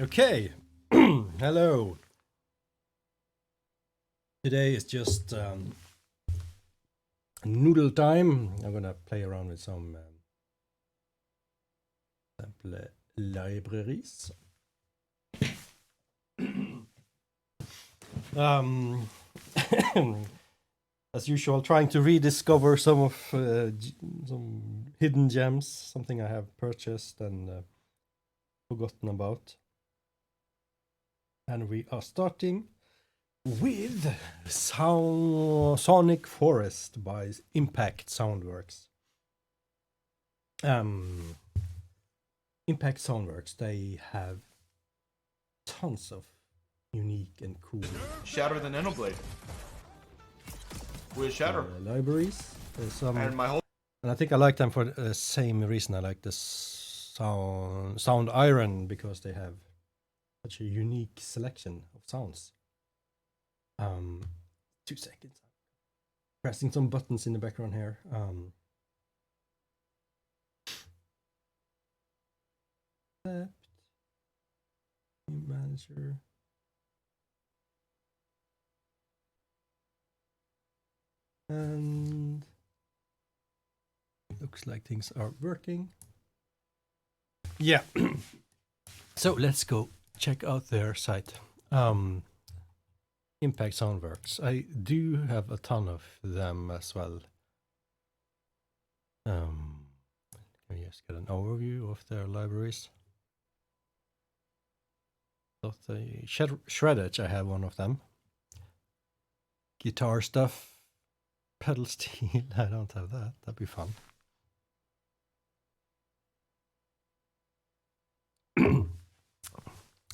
Okay, hello. Today is just Noodle time. I'm gonna play around with some sample libraries. As usual, trying to rediscover some of some hidden gems, something I have purchased and forgotten about. And we are starting with Sonic Forest by Impact Soundworks. Impact Soundworks, they have tons of unique and cool Shatter the Nanoblade. With Shatter. libraries. And my whole And I think I like them for the same reason I like the SoundIron, because they have such a unique selection of sounds. 2 seconds. Pressing some buttons in the background here. Manager. And looks like things are working. Yeah. So let's go check out their site. Impact Soundworks. I do have a ton of them as well. Can we just get an overview of their libraries? So the Shreddage, I have one of them. Guitar stuff, pedal steel, I don't have that. That'd be fun.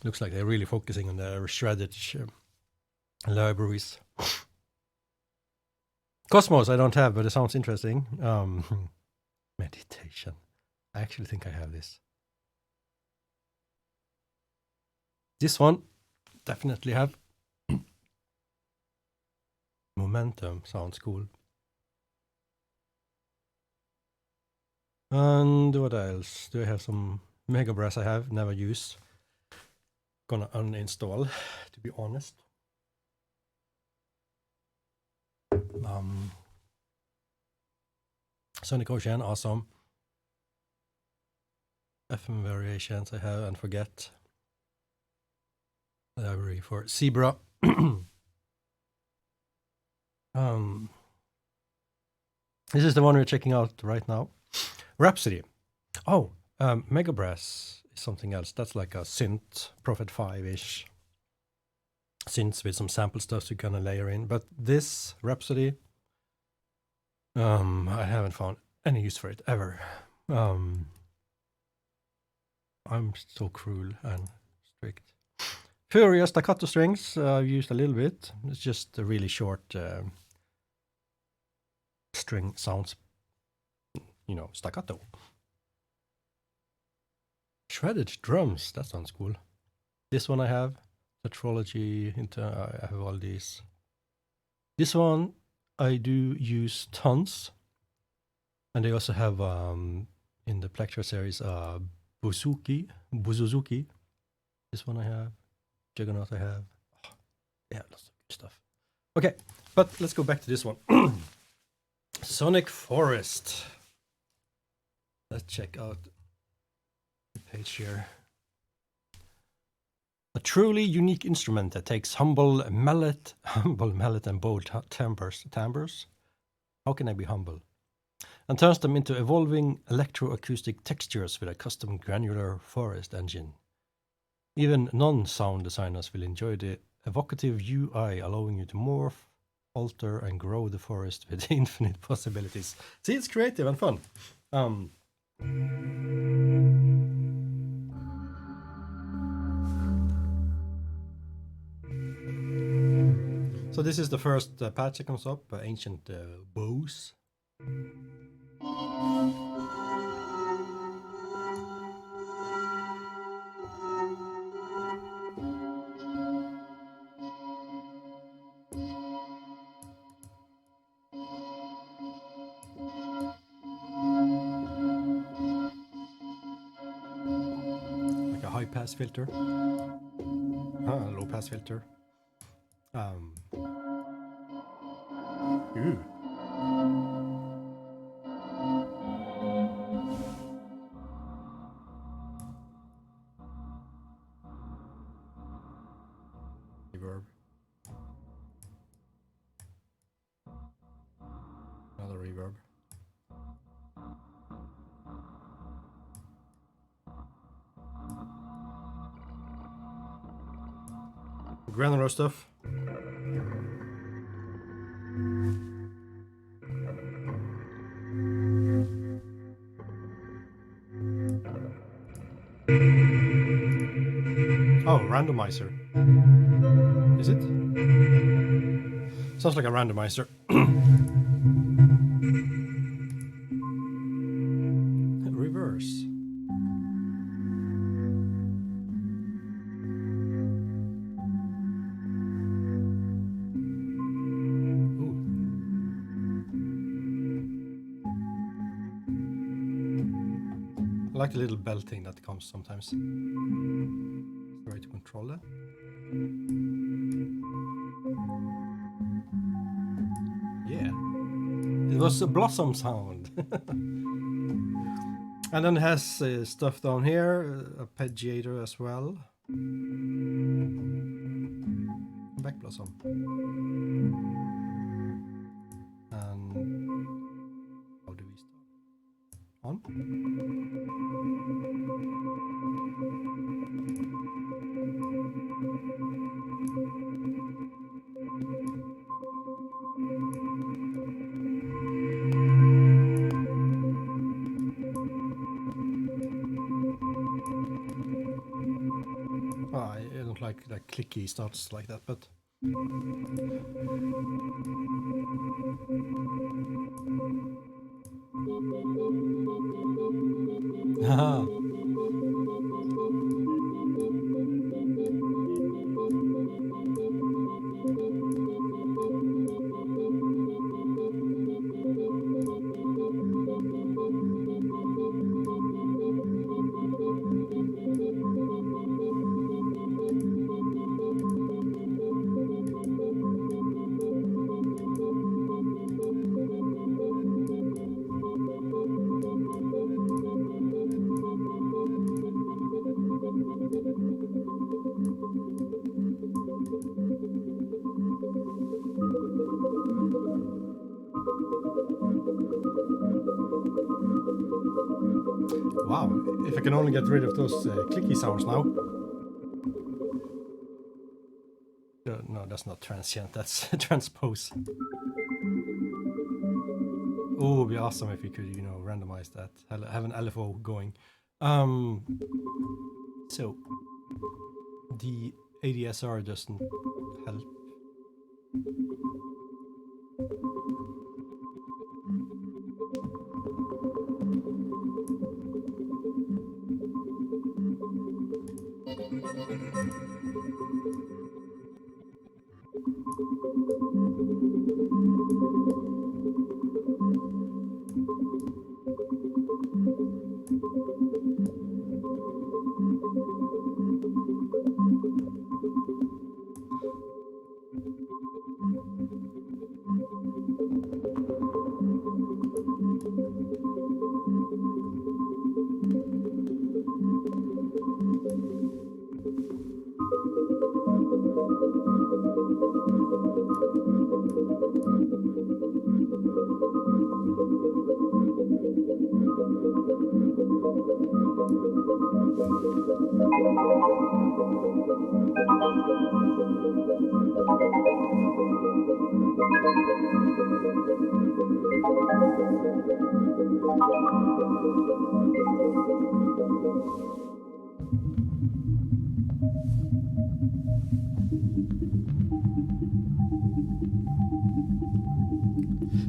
Looks like they're really focusing on their Shreddage libraries. Cosmos I don't have, but it sounds interesting. Meditation. I actually think I have this. This one, definitely have. Momentum sounds cool. And what else? Do I have some Mega Brass I have, never use. Gonna uninstall, to be honest. Sonic Ocean, awesome. FM variations I have, and forget. Library for Zebra. This is the one we're checking out right now. Rhapsody. Oh, Mega Brass is something else. That's like a synth, Prophet 5-ish synths with some sample stuff to kind of layer in. But this Rhapsody, I haven't found any use for it ever. I'm so cruel and strict. Furious staccato strings, I've used a little bit. It's just a really short string sounds, staccato. Shredded drums, that sounds cool. This one I have. Metrology, I have all these. This one I do use tons. And they also have in the Plectra series Buzuzuki. This one I have. Juggernaut I have. Oh, yeah, lots of good stuff. Okay, but let's go back to this one. Sonic Forest. Let's check out the page here. A truly unique instrument that takes humble mallet and bold timbres. How can I be humble? And turns them into evolving electroacoustic textures with a custom granular forest engine. Even non-sound designers will enjoy the evocative UI, allowing you to morph, alter, and grow the forest with infinite possibilities. See, it's creative and fun. So this is the first patch that comes up, Ancient Bows. pass filter. Low pass filter. Ooh. Reverb. Another reverb. Granular stuff. Oh, randomizer. Is it? Sounds like a randomizer. Reverse. I like the little bell thing that comes sometimes. Is the way to control it? Yeah. It was a blossom sound. And then it has stuff down here, arpeggiator as well. Back blossom. And how do we start? On? I don't like that clicky starts like that, but haha. Wow, if I can only get rid of those clicky sounds now. No, that's not transient, that's transpose. Oh, it would be awesome if you could, you know, randomize that, have an LFO going. So, the ADSR doesn't help.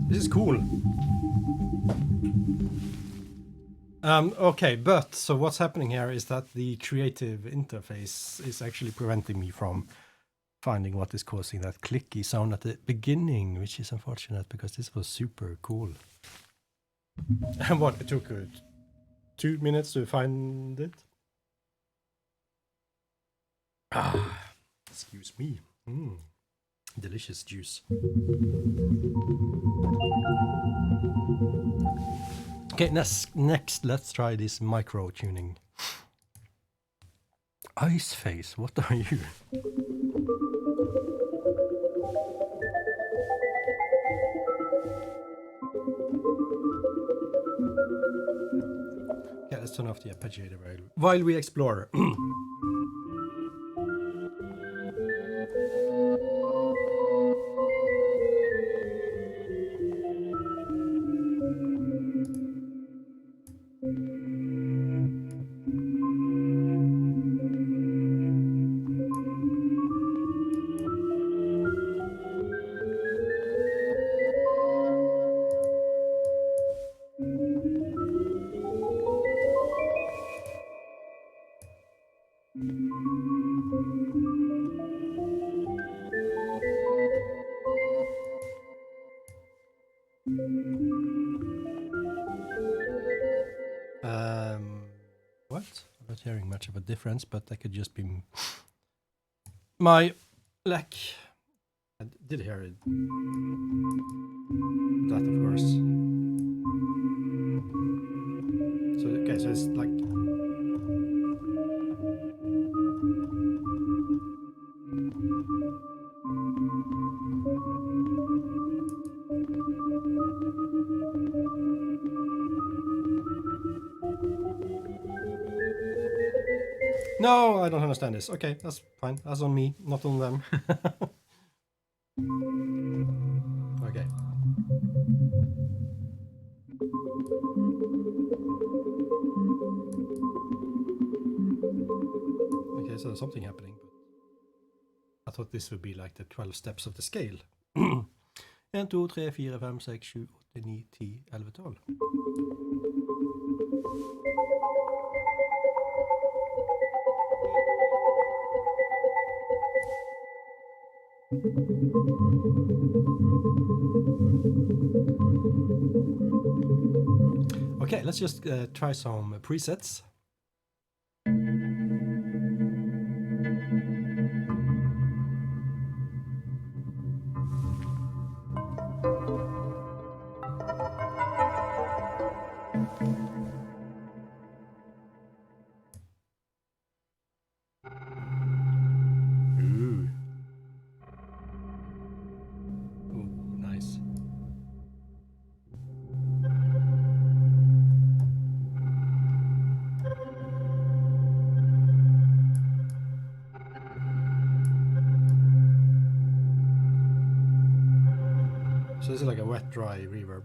This is cool. Okay, but so what's happening here is that the creative interface is actually preventing me from finding what is causing that clicky sound at the beginning, which is unfortunate because this was super cool. And what, it took 2 minutes to find it? Excuse me. Delicious juice. Okay, next, let's try this micro tuning. Ice Face, what are you? Okay, let's turn off the arpeggiator while we explore. What? I'm not hearing much of a difference, but that could just be my lack. I did hear it. That, of course. So, okay, so it's like... No, I don't understand this. Okay, that's fine. That's on me, not on them. Okay. Okay, so there's something happening, but I thought this would be like the 12 steps of the scale. 1, 2, 3, 4, 5, 6, 7, 8, 9, 10, 11, 12. Okay, let's just try some presets. Ooh. Ooh, nice. So this is like a wet, dry reverb.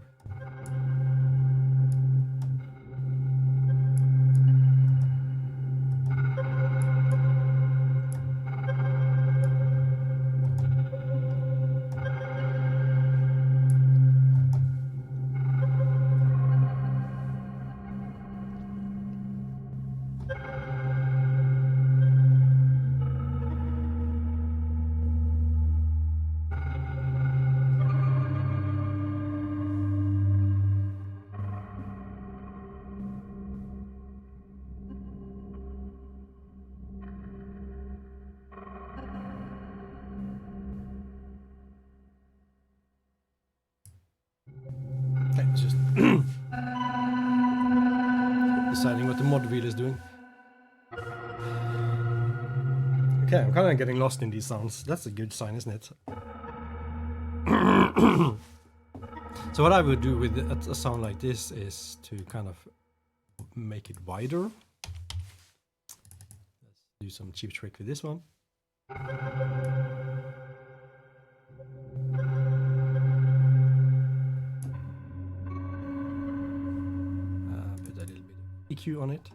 Okay, it's just deciding what the mod wheel is doing. Okay, I'm kind of getting lost in these sounds. That's a good sign, isn't it? So what I would do with a sound like this is to kind of make it wider. Let's do some cheap trick with this one. Put a little bit of EQ on it.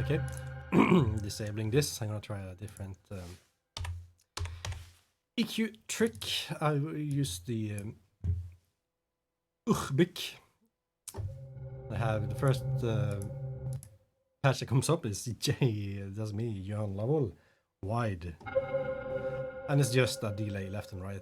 Okay, disabling this. I'm gonna try a different EQ trick. I use the Bic. I have the first patch that comes up is J, that's me, Jan Lavol, wide. And it's just a delay left and right.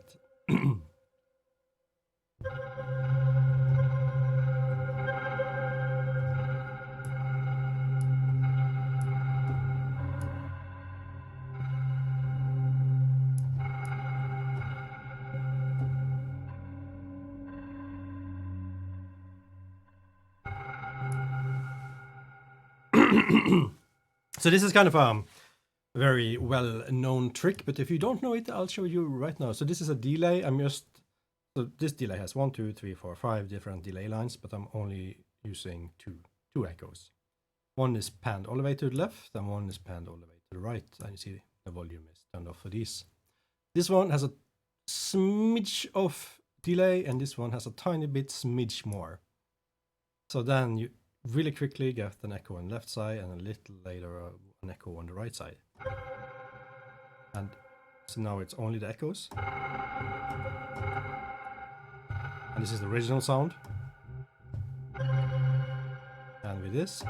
So this is kind of a very well-known trick, but if you don't know it, I'll show you right now. So this is a delay. So this delay has 1, 2, 3, 4, 5 different delay lines, but I'm only using two echoes. One is panned all the way to the left, and one is panned all the way to the right. And you see the volume is turned off for these. This one has a smidge of delay, and this one has a tiny bit smidge more. So then you really quickly get an echo on the left side, and a little later an echo on the right side. And so now it's only the echoes. And this is the original sound. And with this.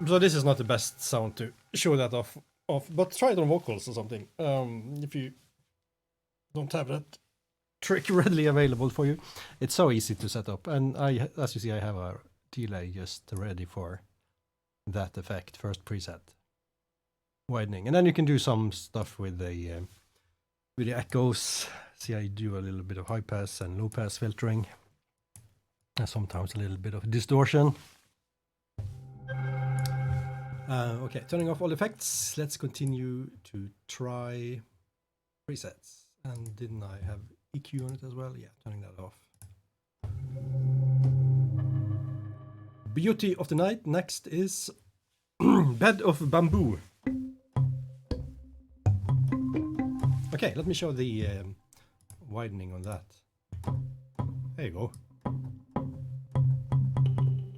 So this is not the best sound to show that off, but try it on vocals or something. If you don't have that trick readily available for you. It's so easy to set up. And as you see, I have a delay just ready for that effect, first preset. Widening. And then you can do some stuff with the echoes. See, I do a little bit of high pass and low pass filtering. And sometimes a little bit of distortion. Okay, turning off all effects. Let's continue to try presets. And didn't I have EQ on it as well? Yeah, turning that off. Beauty of the night. Next is Bed of Bamboo. Okay, let me show the widening on that. There you go.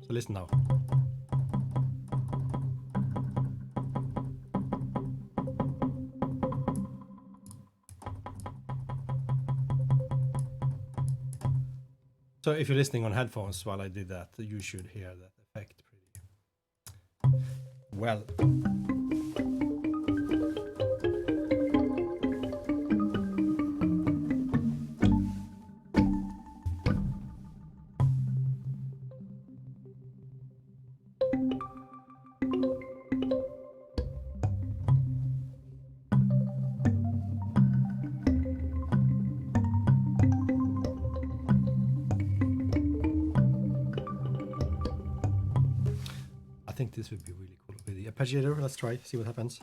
So listen now. So if you're listening on headphones while I did that, you should hear that effect pretty well. I think this would be really cool with the arpeggiator. Let's try, see what happens.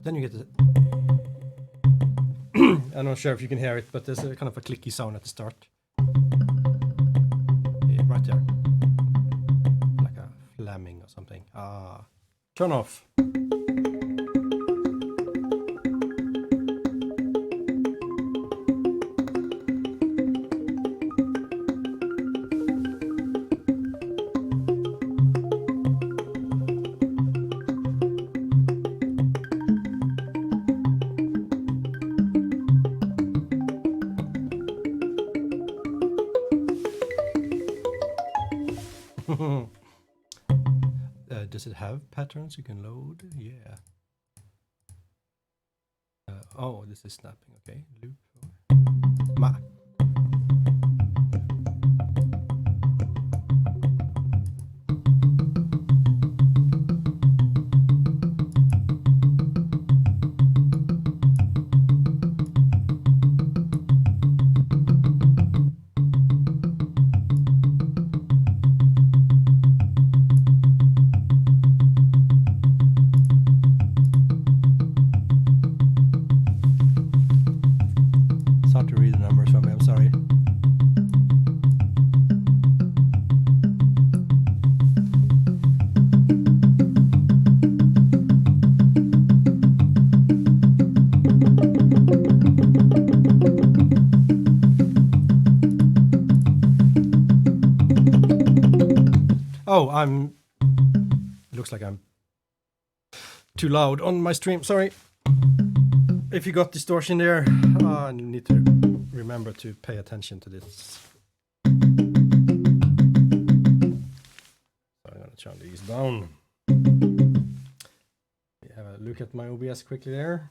Then you get the... I'm not sure if you can hear it, but there's a kind of a clicky sound at the start. Yeah, right there. Like a flamming or something. Turn off. Does it have patterns you can load? Yeah. Oh, this is snapping. Okay. Loop. Ma. Oh, looks like I'm too loud on my stream. Sorry. if you got distortion there, I need to remember to pay attention to this. So I'm gonna turn these down. Have a look at my OBS quickly there.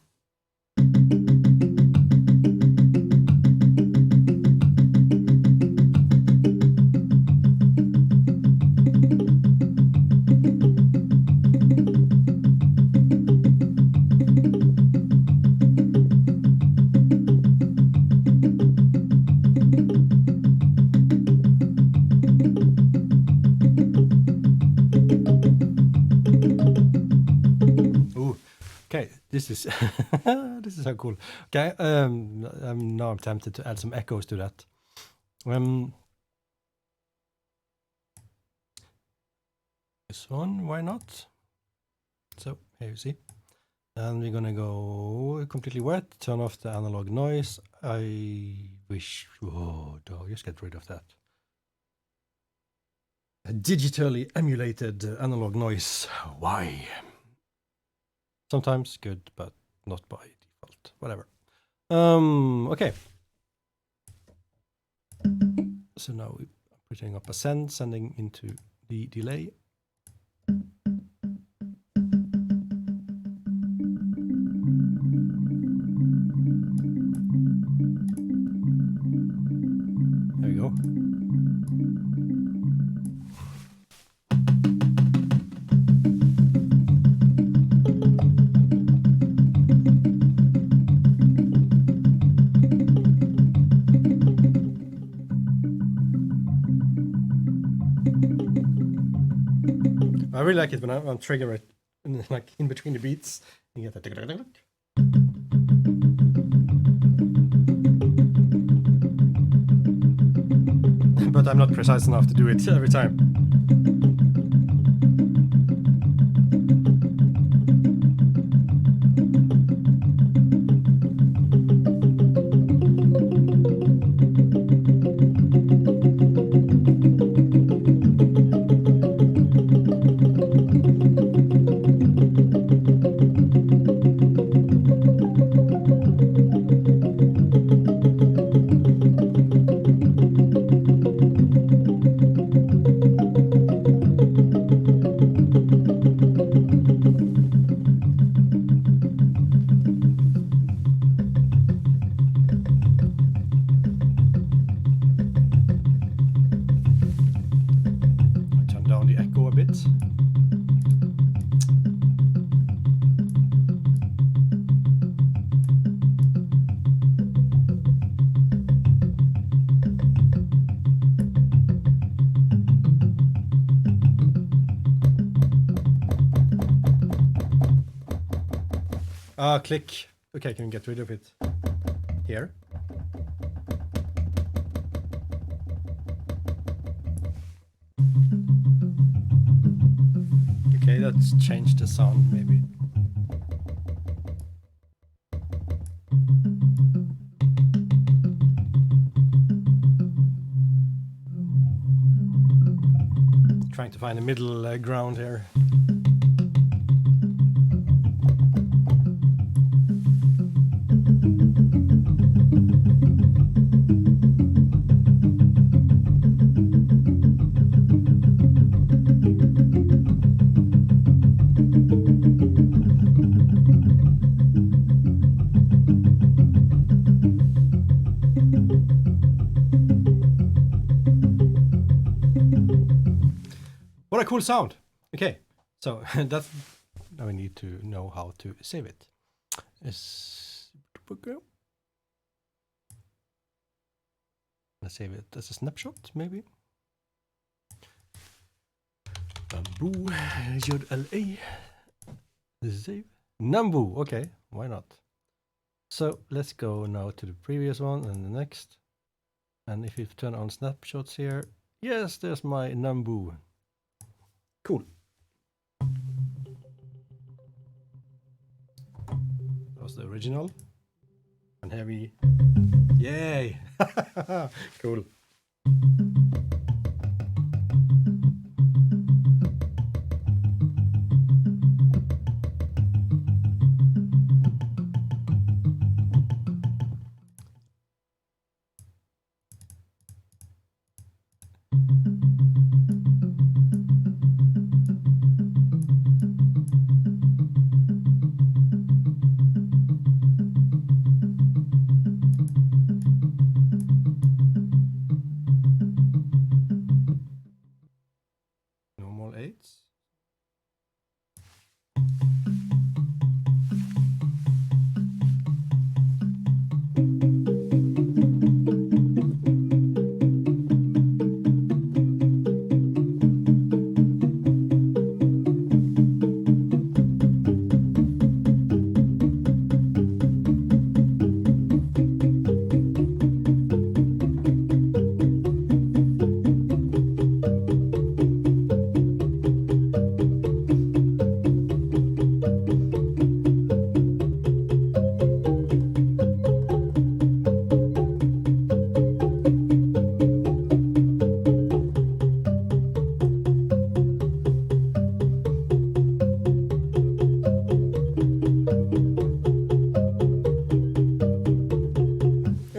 This is this is so cool. Okay, now I'm tempted to add some echoes to that. This one, why not? So here you see, and we're gonna go completely wet. Turn off the analog noise. I wish. Oh, no, just get rid of that. A digitally emulated analog noise. Why? Sometimes good, but not by default. Whatever. Okay. So now we're putting up a send, sending into the delay. There we go. I really like it when I'm triggering it like in between the beats. You get that. But I'm not precise enough to do it every time. Click. Okay, can we get rid of it here? Okay, let's change the sound maybe. Trying to find a middle ground here. What a cool sound. Okay, so that's now we need to know how to save it. Let's save it as a snapshot, maybe. Bamboo, JLA. Save. Nambu, okay, why not? So let's go now to the previous one and the next. And if you turn on snapshots here, yes, there's my Nambu. Cool. That was the original. And here we... Yay! Cool.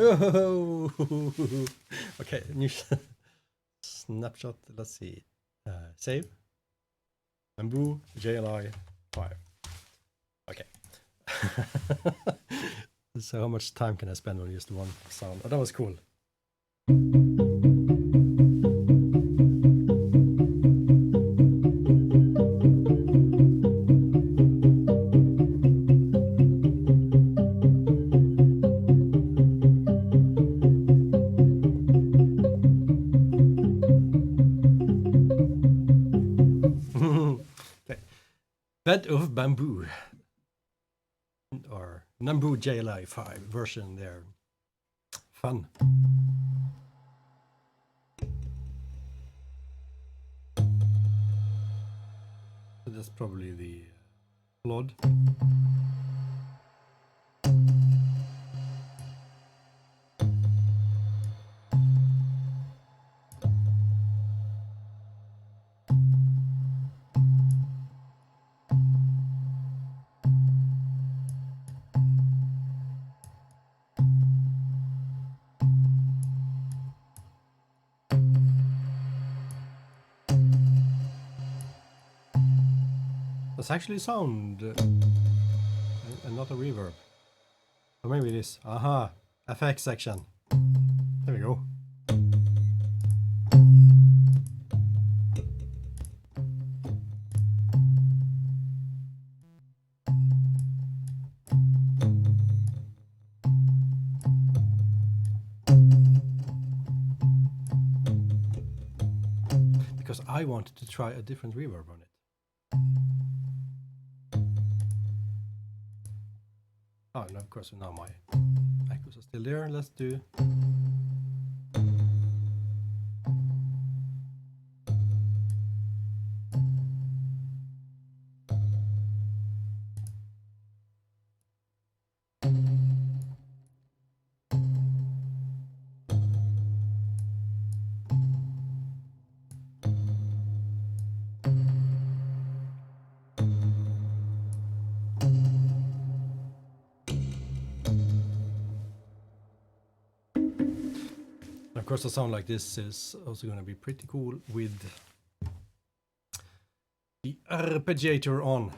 Oh, okay, new snapshot. Let's see. Save. Bamboo JLI 5. Okay. So how much time can I spend on just one sound? Oh, that was cool. Okay. Bed of Bamboo. Or Bamboo JLI 5 version there. Fun. So that's probably the flood. That's actually sound and not a reverb. Or maybe it is. Aha, FX section. There we go. Because I wanted to try a different reverb on it. Oh, no, of course, now my echoes are still there. Let's do. Of course, a sound like this is also going to be pretty cool with the arpeggiator on.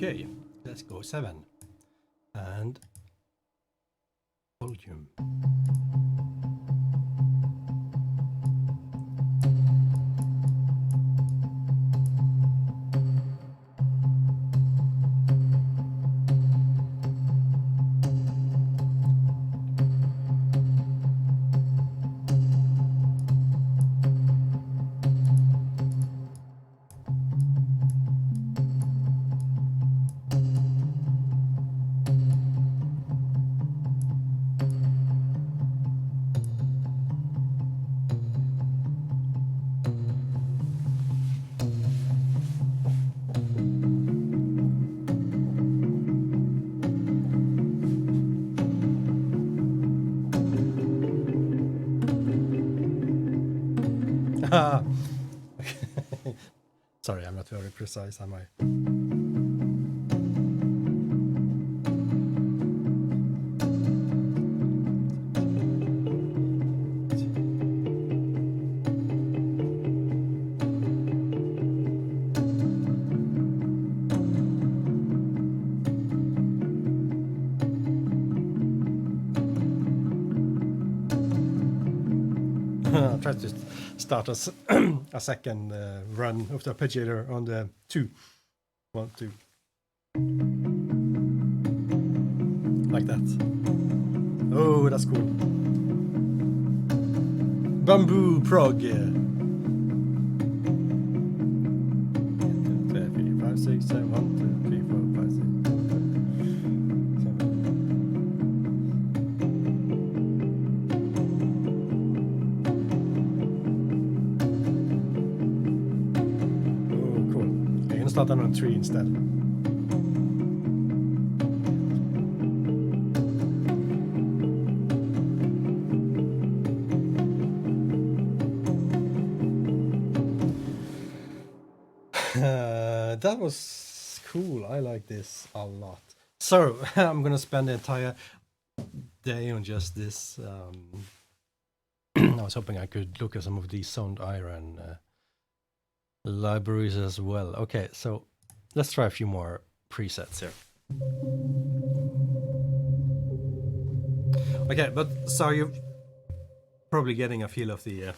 Okay, let's go 7 and volume. Sorry, I'm not very precise, am I? I'll try to start a second run of the arpeggiator on the 2. 1, 2. Like that. Oh, that's cool. Bamboo prog. 1, 2, 3, 4, 5. 5, 6, 7, 1, 2, 3, 4, 5, 6, 7. Oh, cool. I'm gonna start on 3 instead. That was cool. I like this a lot. So I'm gonna spend the entire day on just this. I was hoping I could look at some of these SoundIron libraries as well. Okay, so let's try a few more presets here. Okay, but so you're probably getting a feel of the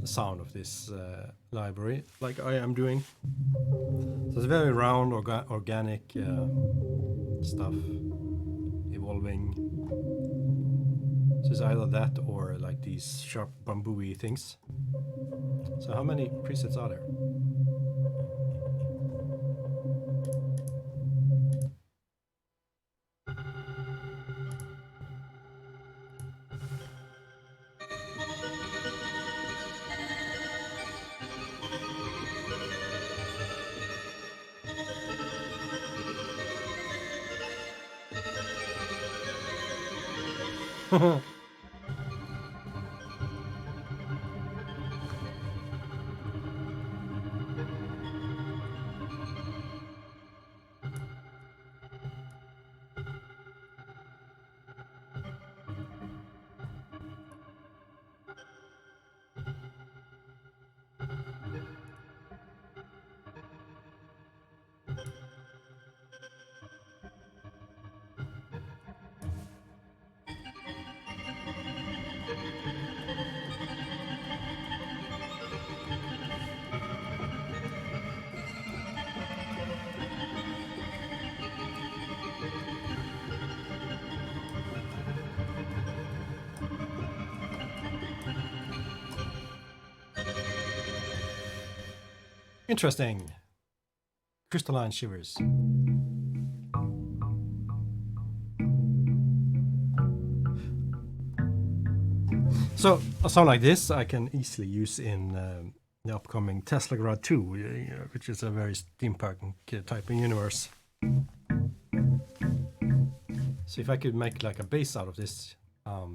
sound of this library, like I am doing. So it's very round, organic stuff, evolving. So it's either that or like these sharp bamboo-y things. So how many presets are there? Interesting. Crystalline shivers. So a sound like this I can easily use in the upcoming Tesla Grad 2, which is a very steampunk type of universe. So if I could make like a bass out of this, I'll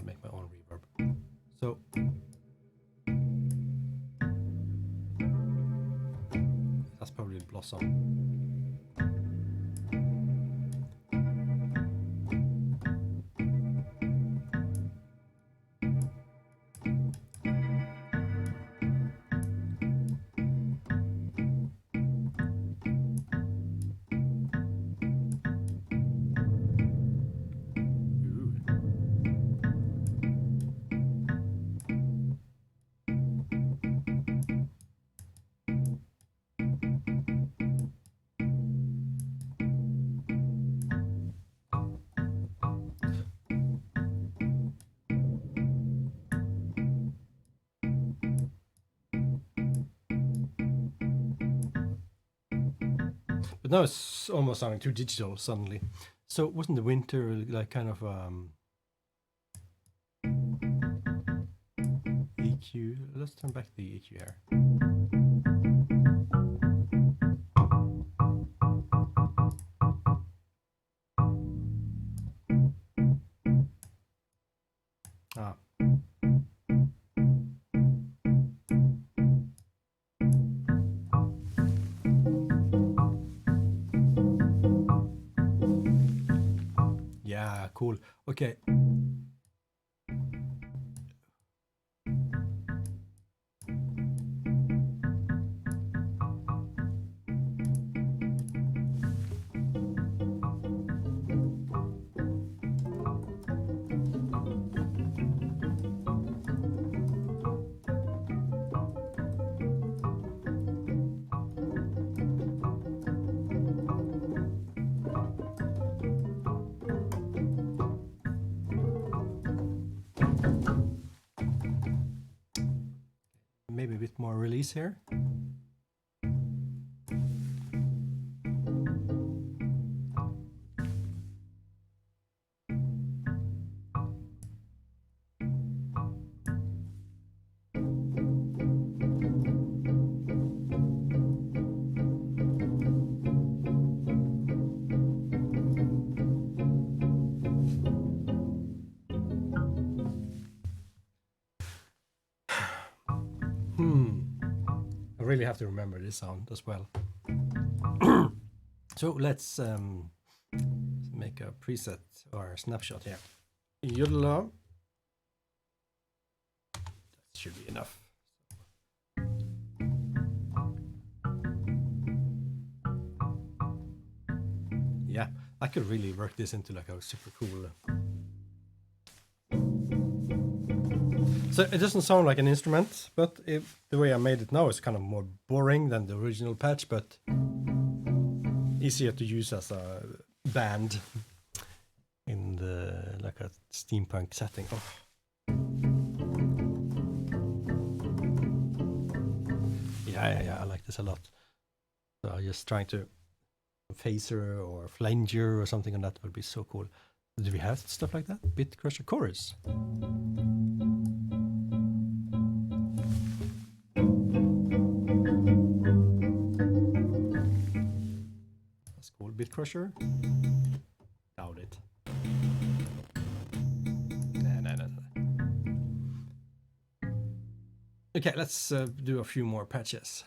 make my own reverb. So that's probably Blossom. But now it's almost sounding too digital suddenly. So wasn't the winter like kind of EQ? Let's turn back the EQ here. Ah. Yeah, cool. Okay. Maybe a bit more release here. I really have to remember this sound as well. So let's make a preset or a snapshot here. Noodle. That should be enough. Yeah, I could really work this into like a super cool. So it doesn't sound like an instrument, but the way I made it now is kind of more boring than the original patch, but easier to use as a band in the like a steampunk setting. Oh. Yeah, I like this a lot. So I'm just trying to phaser or flanger or something, and that would be so cool. Do we have stuff like that? Bit Crusher Chorus. That's cool. Bit Crusher? Doubt it. No. Okay, let's do a few more patches.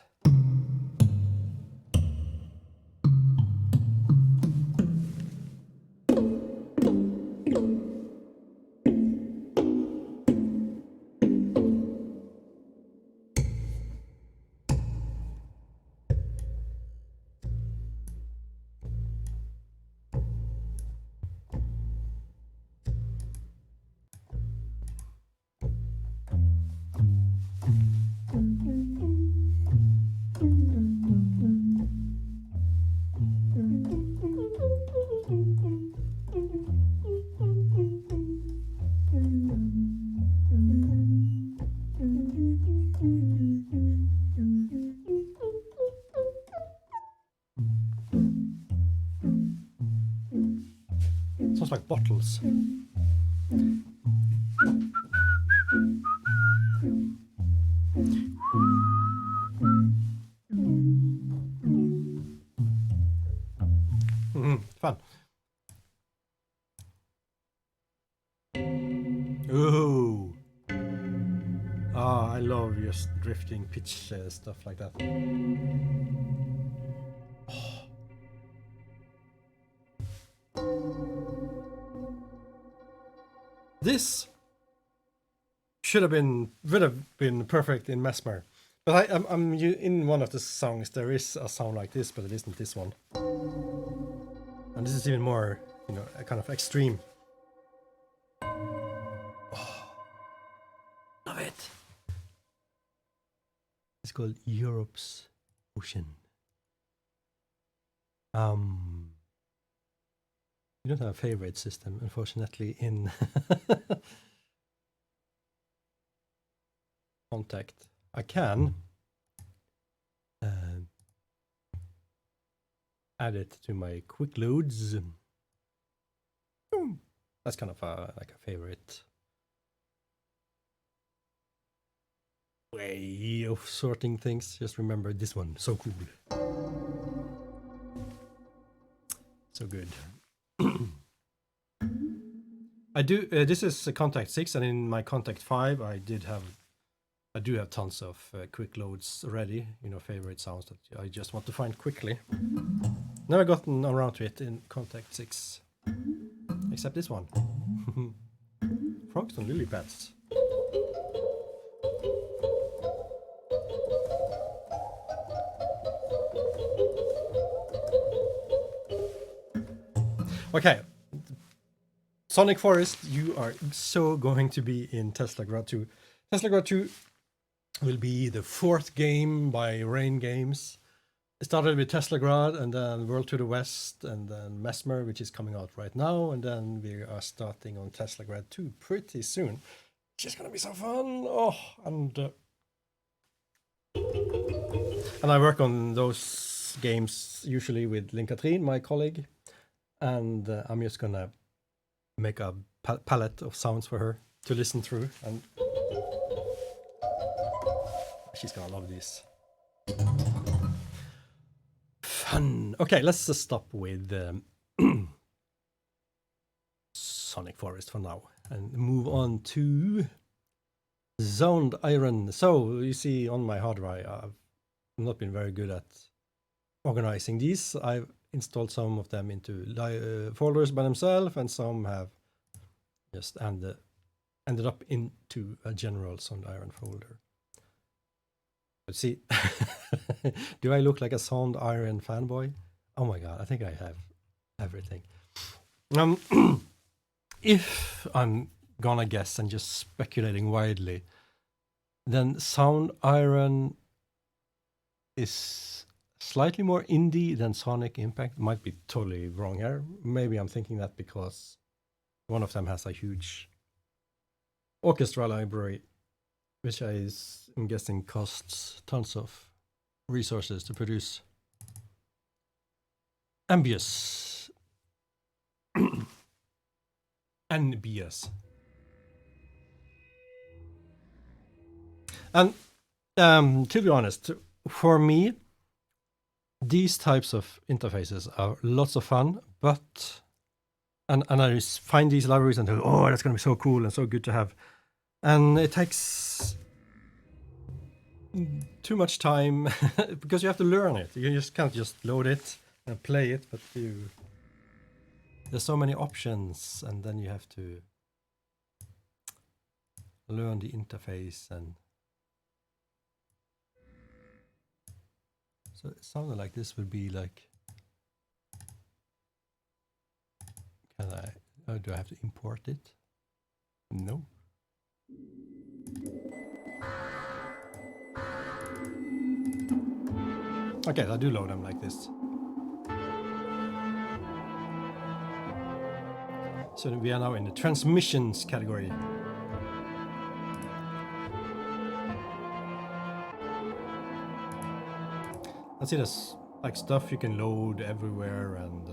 Sounds like bottles. Fun. Ooh. I love just drifting pitch stuff like that. Oh. This would have been perfect in Mesmer, but I'm in one of the songs. There is a sound like this, but it isn't this one. And this is even more, kind of extreme. Oh, love it. It's called Europe's Ocean. We don't have a favorite system, unfortunately, in Contact. I can add it to my quick loads. That's kind of like a favorite way of sorting things. Just remember this one, so cool, so good. I do. This is a Contact 6, and in my Contact 5, I do have tons of quick loads ready. Favorite sounds that I just want to find quickly. Never gotten around to it in Contact 6, except this one. Frogs and lily pads. Okay. Sonic Forest, you are so going to be in Teslagrad 2. Teslagrad 2 will be the 4th game by Rain Games. It started with Teslagrad, and then World to the West, and then Mesmer, which is coming out right now, and then we are starting on Teslagrad 2 pretty soon. just gonna be so fun. Oh, and I work on those games usually with Lynn-Cathrine, my colleague, and I'm just gonna make a palette of sounds for her to listen through, and she's gonna love this. Fun. Okay, let's just stop with Sonic Forest for now and move on to SoundIron. So you see on my hard drive, I've not been very good at organizing these. I've installed some of them into folders by themselves, and some have just ended up into a general SoundIron folder. But see, do I look like a SoundIron fanboy? Oh my god, I think I have everything. If I'm gonna guess and just speculating widely, then SoundIron is slightly more indie than Sonic Impact. Might be totally wrong here. Maybe I'm thinking that because one of them has a huge orchestra library, which I'm guessing costs tons of resources to produce. Ambius. Ambius. And to be honest, for me, these types of interfaces are lots of fun, but and I just find these libraries and go, oh, that's gonna be so cool and so good to have. And it takes too much time because you have to learn it. You just can't just load it and play it, but there's so many options, and then you have to learn the interface. And so something like this would be like, do I have to import it? No. Okay, I do load them like this. So we are now in the transmissions category. I see there's like stuff you can load everywhere, and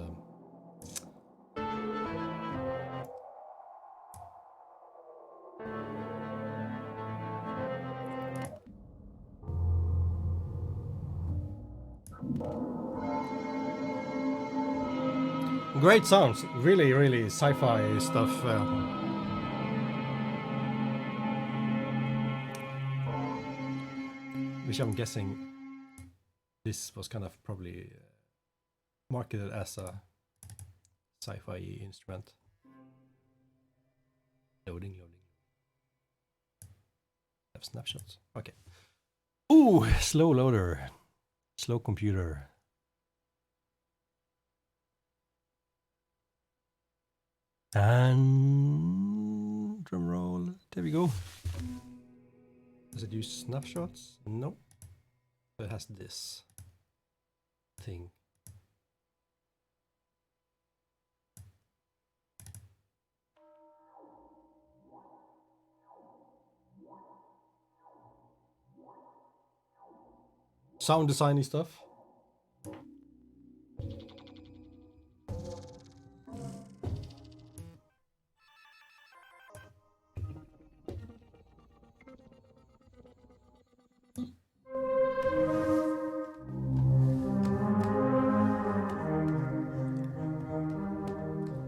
great sounds, really, really sci-fi stuff. Which I'm guessing this was kind of probably marketed as a sci-fi instrument. Loading. Have snapshots. Okay. Ooh, slow loader, slow computer. And drum roll. There we go. Does it use snapshots? No. It has this thing. Sound designy stuff.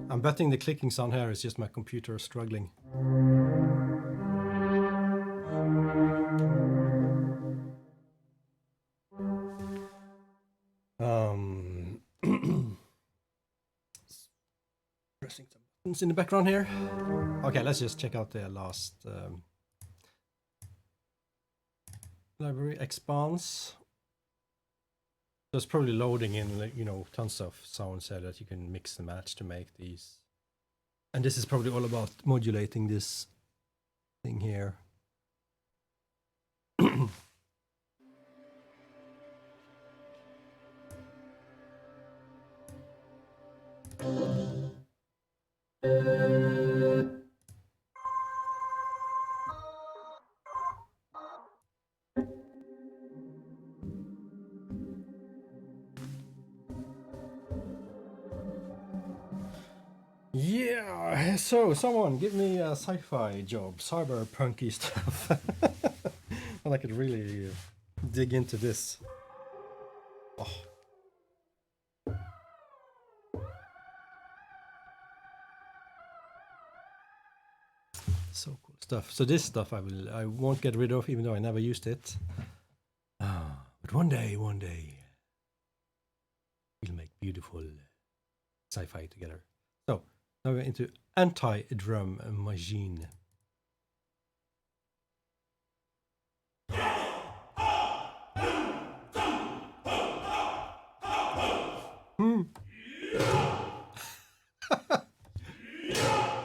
I'm betting the clicking sound here is just my computer struggling. Pressing some buttons in the background here. Okay, let's just check out the last library expanse. So it's probably loading in, you know, tons of sounds there that you can mix and match to make these. And this is probably all about modulating this thing here. Yeah, so someone give me a sci-fi job, cyberpunky stuff. And I could really dig into this. Oh. So cool stuff. So this stuff I won't get rid of, even though I never used it. But one day we'll make beautiful sci-fi together. So now we're into Antidrum machine.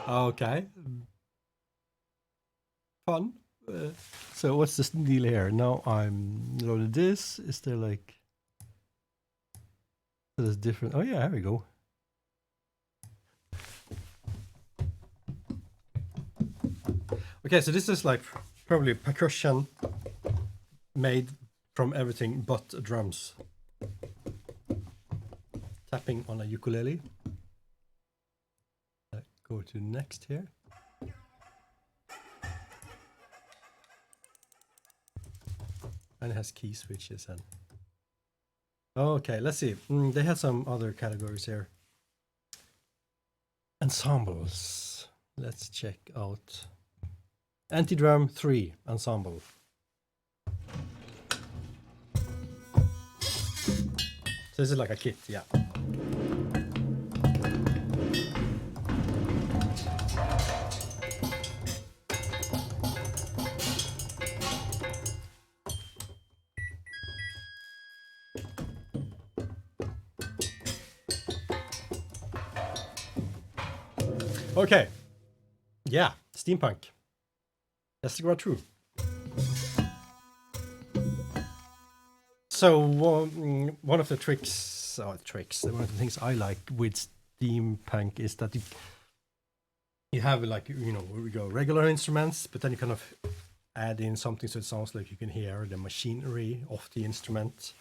Okay. Fun. So what's the deal here? Now I'm loaded this. Is there like... There's different... Oh yeah, here we go. Okay, so this is like probably percussion made from everything but drums. Tapping on a ukulele. Go to next here. And it has key switches and... Okay, let's see. They had some other categories here. Ensembles. Let's check out Antidrum 3 ensemble. So this is like a kit, yeah. Okay. Yeah, steampunk. That's quite true. So one of the tricks, one of the things I like with steampunk is that you have like, you know, we go regular instruments, but then you kind of add in something so it sounds like you can hear the machinery of the instrument.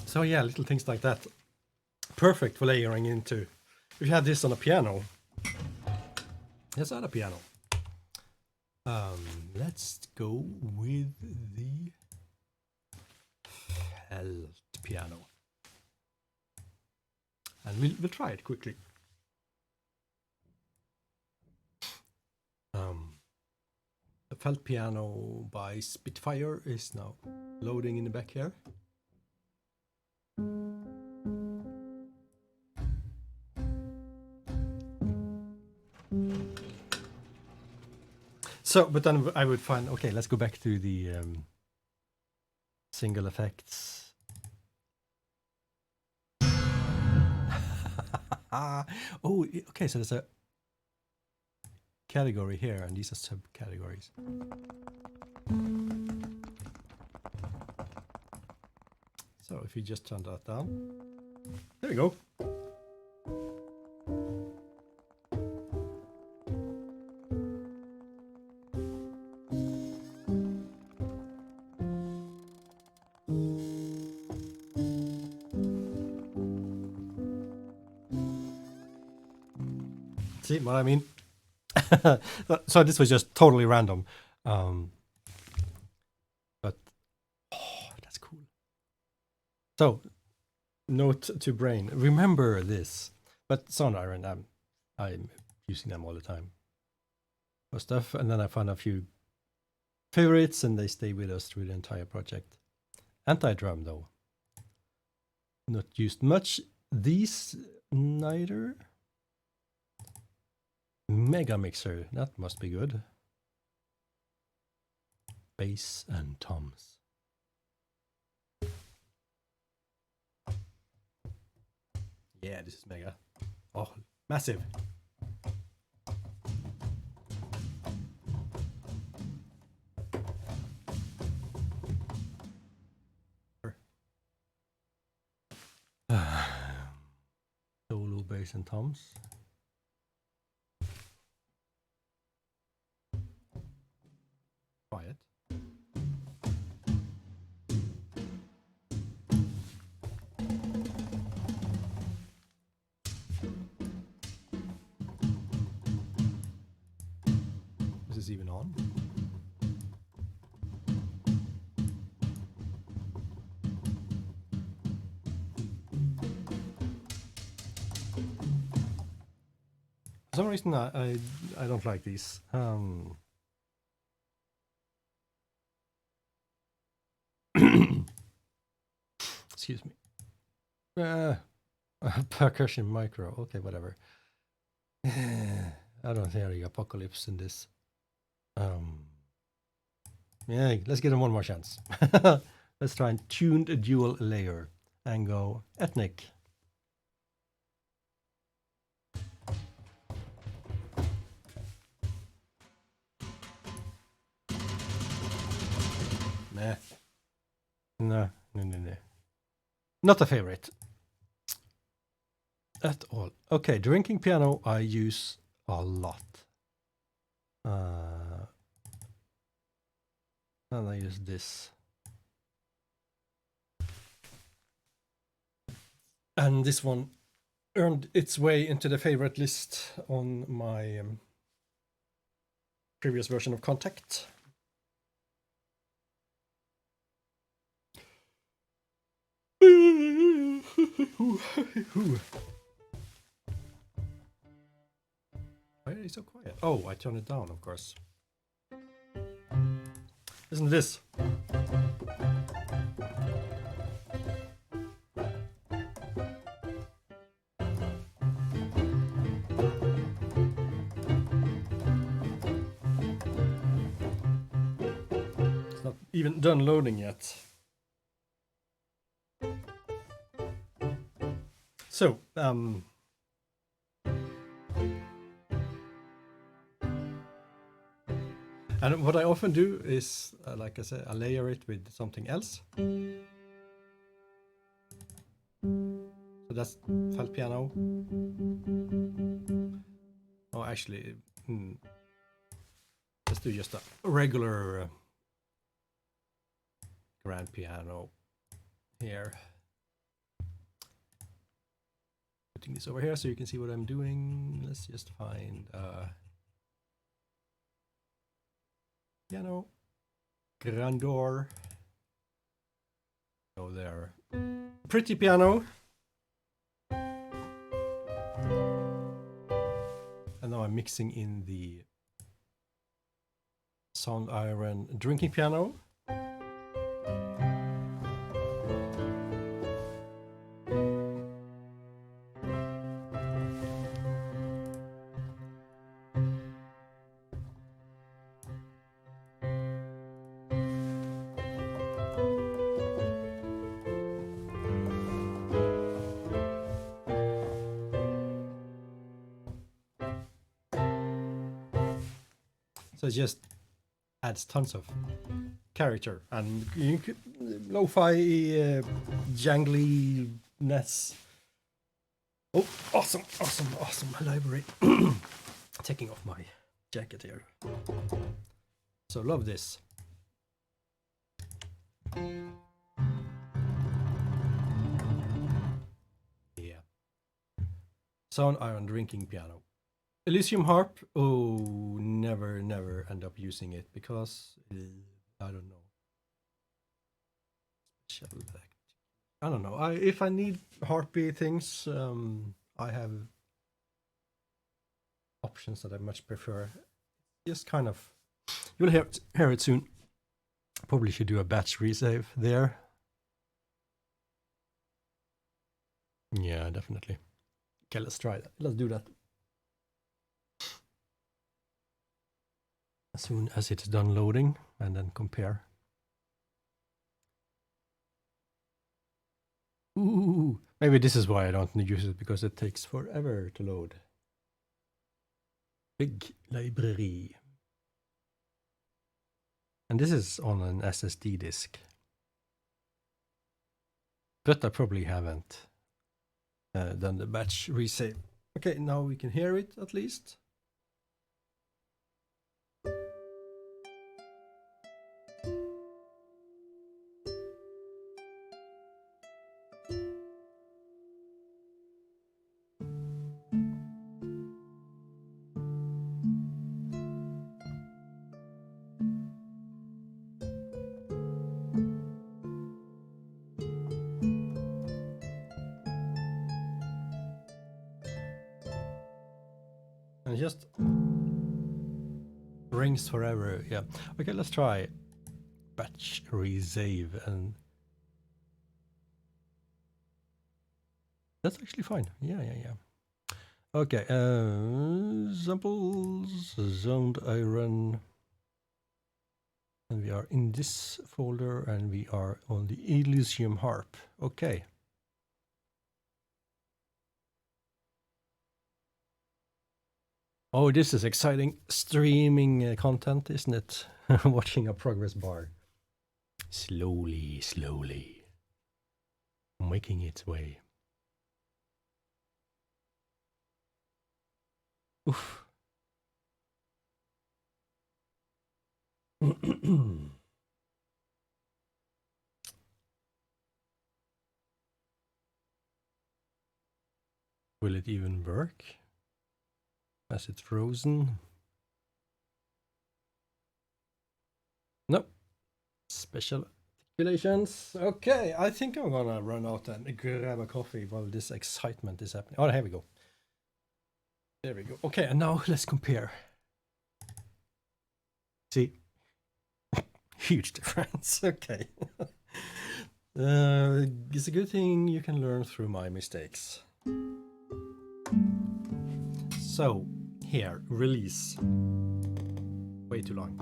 So yeah, little things like that. Perfect for layering into. If you had this on a piano. Let's add a piano. Let's go with the felt piano. And we'll try it quickly. The felt piano by Spitfire is now loading in the back here. So, but then I would find, okay, let's go back to the single effects. Oh, okay, so there's a category here, and these are subcategories. So if you just turn that down, there we go. See what I mean? So this was just totally random. But oh, that's cool. So note to brain, remember this. But SoundIron, I'm using them all the time for stuff, and then I found a few favorites, and they stay with us through the entire project. Antidrum though, not used much. These neither. Mega mixer, that must be good. Bass and toms. Yeah, this is mega. Oh, massive. Solo bass and toms. Quiet. is even on. For some reason, I don't like these. Excuse me. Percussion micro. Okay, whatever. I don't hear the apocalypse in this. Yeah, let's give them one more chance. Let's try and tune a dual layer and go ethnic. Nah. No. Not a favorite. At all. Okay, drinking piano I use a lot. And I use this. And this one earned its way into the favorite list on my previous version of Contact. Why are you so quiet? Oh, I turned it down, of course. Listen to this. It's not even done loading yet. So, and what I often do is, like I said, I layer it with something else. So that's felt piano. Oh, actually, let's do just a regular grand piano here. Putting this over here so you can see what I'm doing. Let's just find piano, grandeur. Go there. Pretty piano. And now I'm mixing in the SoundIron drinking piano. So it just adds tons of character and lo-fi jangliness. Oh, awesome library. Taking off my jacket here. So love this. Yeah. SoundIron drinking piano. Elysium Harp, oh, never end up using it because, I don't know. I don't know. If I need harpy things, I have options that I much prefer. Just kind of, you'll hear it soon. Probably should do a batch resave there. Yeah, definitely. Okay, let's try that. Let's do that. As soon as it's done loading, and then compare. Ooh, maybe this is why I don't use it, because it takes forever to load. Big library. And this is on an SSD disk. But I probably haven't done the batch resave. Okay, now we can hear it at least. and it just rings forever. Yeah. Okay, let's try batch resave, and that's actually fine. Yeah. Okay, samples, SoundIron, and we are in this folder, and we are on the Elysium Harp. Okay. Oh, this is exciting streaming content, isn't it? Watching a progress bar. Slowly making its way. Oof. Will it even work? As it's frozen? Nope. Special articulations. Okay, I think I'm gonna run out and grab a coffee while this excitement is happening. Oh, here we go. There we go. Okay, and now let's compare. See? Huge difference. Okay. It's a good thing you can learn through my mistakes. So, here, release. Way too long.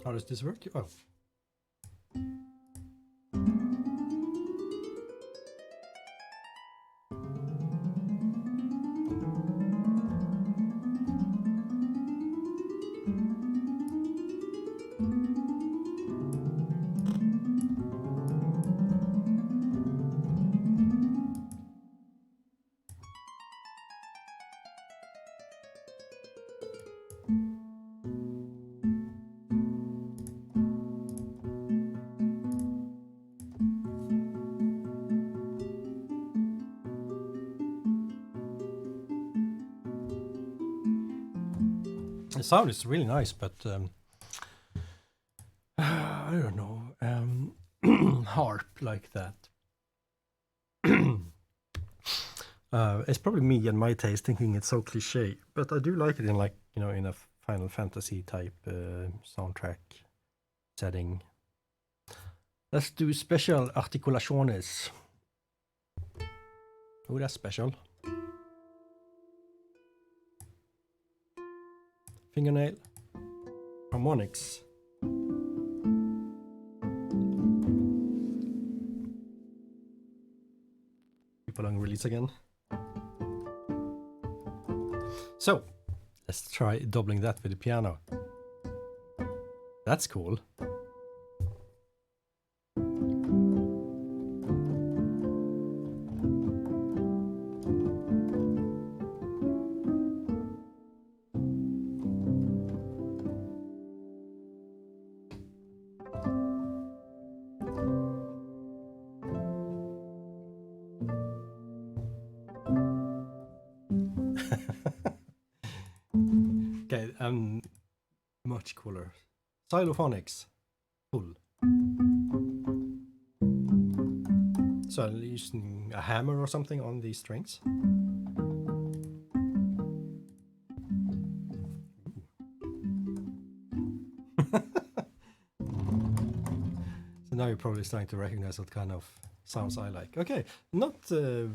How does this work? Oh. The sound is really nice, but I don't know, harp like that. It's probably me and my taste thinking it's so cliche, but I do like it in, like, you know, in a Final Fantasy type soundtrack setting. Let's do special articulaciones. Oh, that's special. Fingernail. Harmonics. Keep along release again. So, let's try doubling that with the piano. That's cool. Okay, much cooler. Xylophonics, full. So I'm using a hammer or something on these strings. So now you're probably starting to recognize what kind of sounds I like. Okay, not a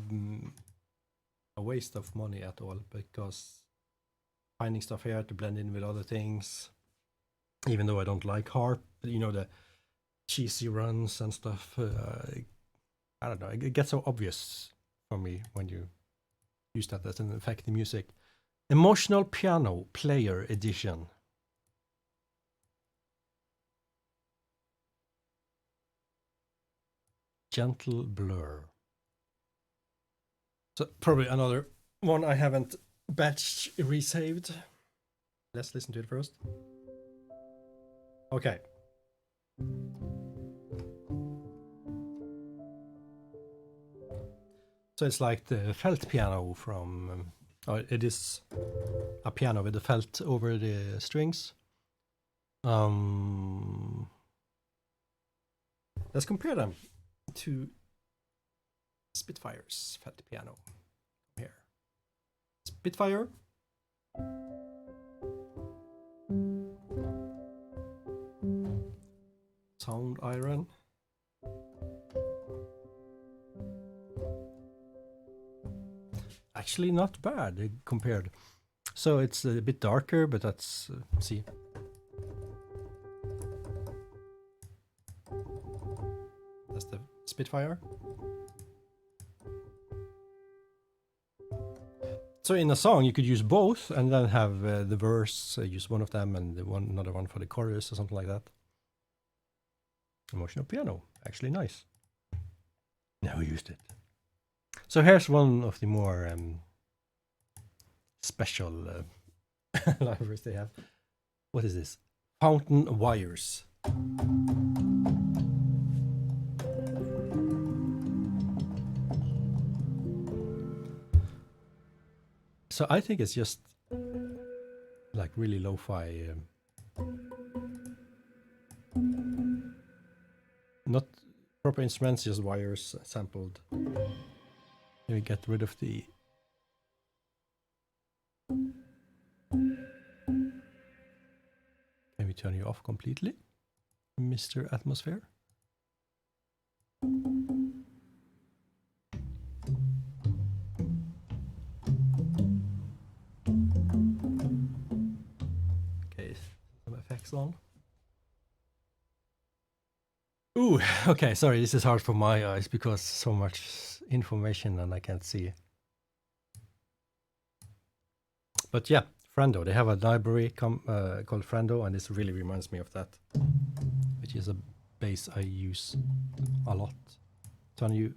waste of money at all, because finding stuff here to blend in with other things, even though I don't like harp, you know, the cheesy runs and stuff, I don't know, it gets so obvious for me when you use that as an effect in music. Emotional Piano Player Edition. Gentle Blur. So probably another one I haven't batch resaved. Let's listen to it first. Okay. So it's like the felt piano from, it is a piano with the felt over the strings. Let's compare them to Spitfire's felt piano. Here. Spitfire. SoundIron. Actually not bad compared. So it's a bit darker, but that's, see. That's the Spitfire. So in a song, you could use both and then have the verse, use one of them and another one for the chorus or something like that. Emotional piano, actually nice. Never used it. So here's one of the more special libraries they have. What is this? Fountain Wires. So I think it's just like really lo-fi, not proper instruments, just wires sampled. Let me get rid of the Can we turn you off completely, Mr. Atmosphere? Okay, some effects on. Ooh, okay, sorry, this is hard for my eyes because so much information and I can't see. But yeah, Frando, they have a library called Frando, and this really reminds me of that, which is a bass I use a lot. Turn you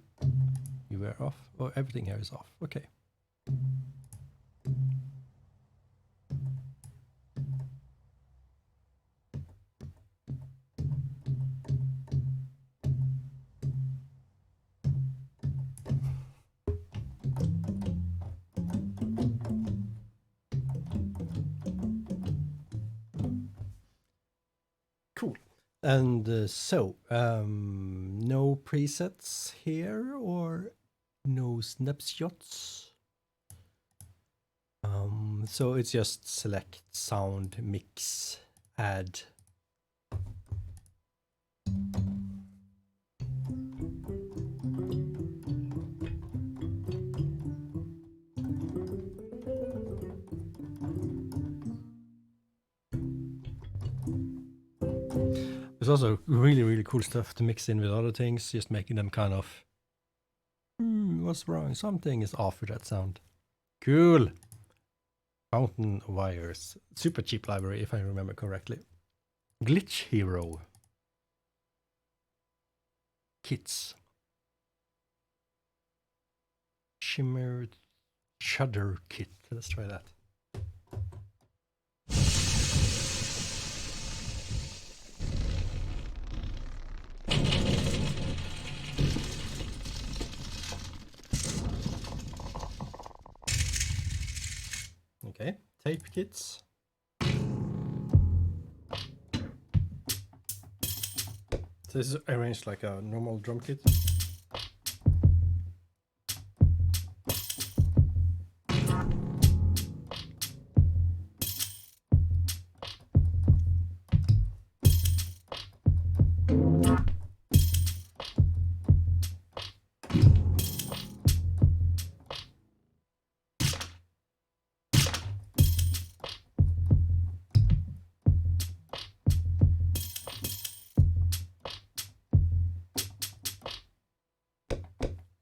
were off? Oh, everything here is off, okay. Cool. And no presets here or no snapshots. So it's just select sound, mix, add. There's also really, really cool stuff to mix in with other things, just making them kind of, what's wrong? Something is off with that sound. Cool. Fountain Wires. Super cheap library, if I remember correctly. Glitch Hero. Kits. Shimmer Shudder Kit. Let's try that. Okay, tape kits. So this is arranged like a normal drum kit.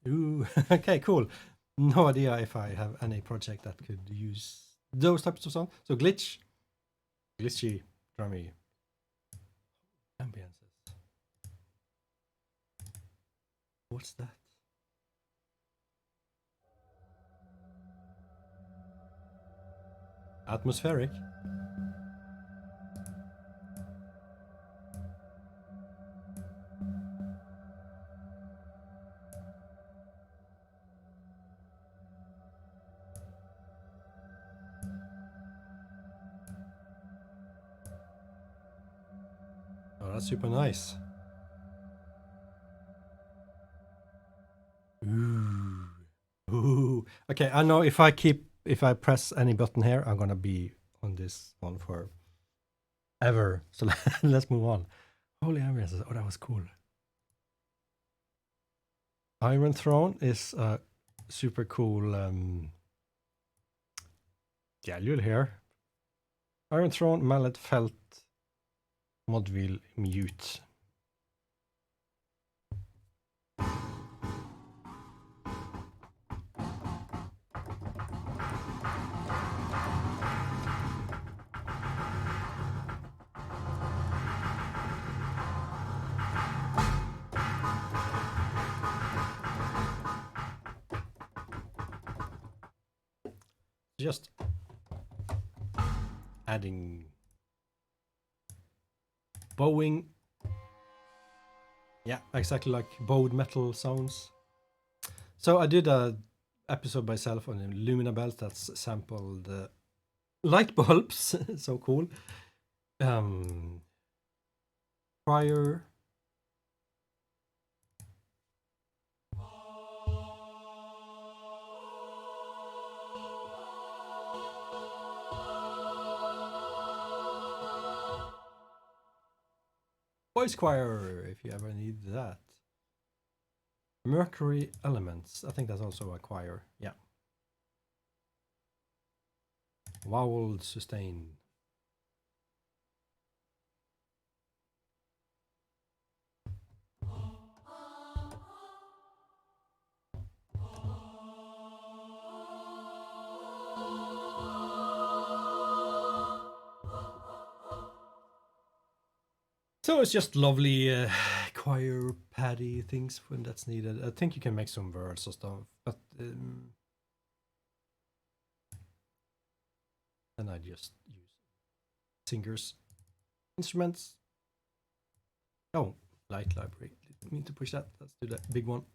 Ooh, okay, cool. no idea if I have any project that could use those types of sound. So glitchy, drummy, ambiences. What's that? Atmospheric. Oh, that's super nice. Ooh. Ooh. Okay, I know if I press any button here, I'm gonna be on this one for ever. So let's move on. Holy Ambiences. Oh, that was cool. Iron Throne is a super cool. Yeah, you'll hear. Iron Throne, Mallet, Felt, Modwheel, Mute. Just adding bowing. Yeah, exactly like bowed metal sounds. So I did a episode myself on the Lumina belt that's sampled light bulbs. So cool. Choir. Voice choir, if you ever need that. Mercury Elements. I think that's also a choir. Yeah. Vowel sustain. So it's just lovely choir paddy things when that's needed. I think you can make some words or stuff, but then I just use singers, instruments. Oh, light library. Didn't mean to push that. Let's do the big one.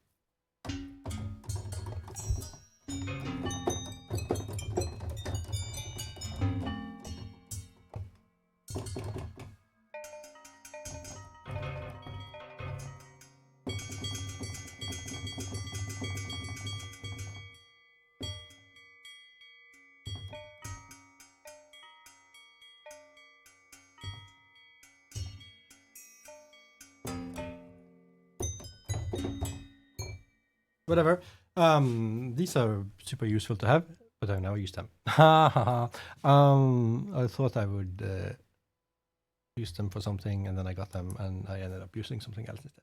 Whatever. These are super useful to have, but I've never used them. I thought I would use them for something, and then I got them, and I ended up using something else instead.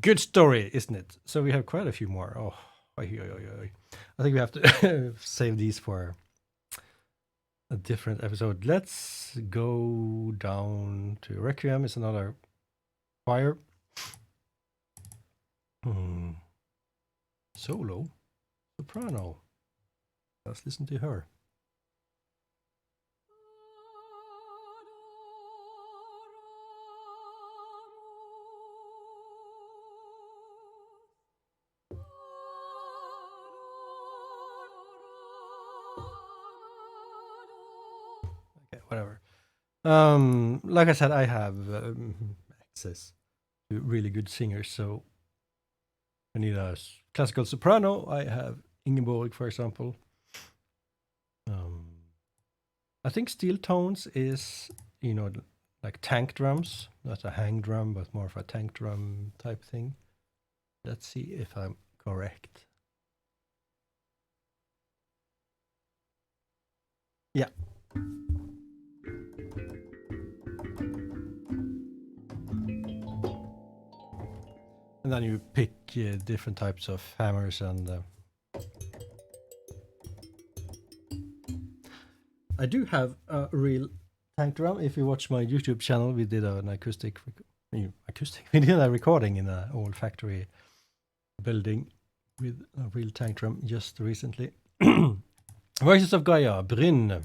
Good story, isn't it? So we have quite a few more. Oh, I think we have to save these for a different episode. Let's go down to Requiem. Is another choir. Solo, soprano. Let's listen to her. Okay, whatever. Like I said, I have access to really good singers, so I need a classical soprano. I have Ingeborg, for example. I think steel tones is, like tank drums, not a hang drum, but more of a tank drum type thing. Let's see if I'm correct. Yeah. And then you pick different types of hammers and I do have a real tank drum. If you watch my YouTube channel, we did an acoustic. We did a recording in an old factory building with a real tank drum just recently. Voices of Gaia, Bryn.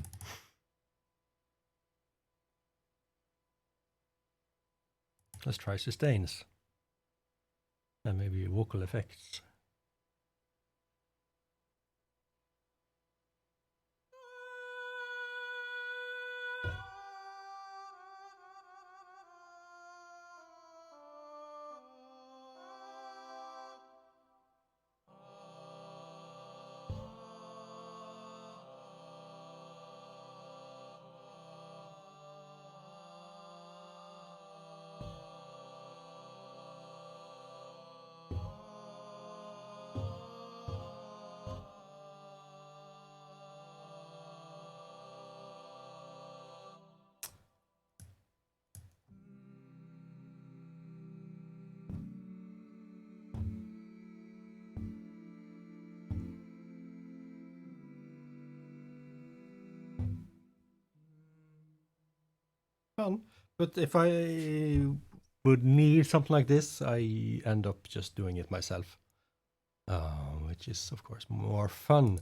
Let's try sustains. And maybe vocal effects. Fun. But if I would need something like this, I end up just doing it myself. Which is, of course, more fun.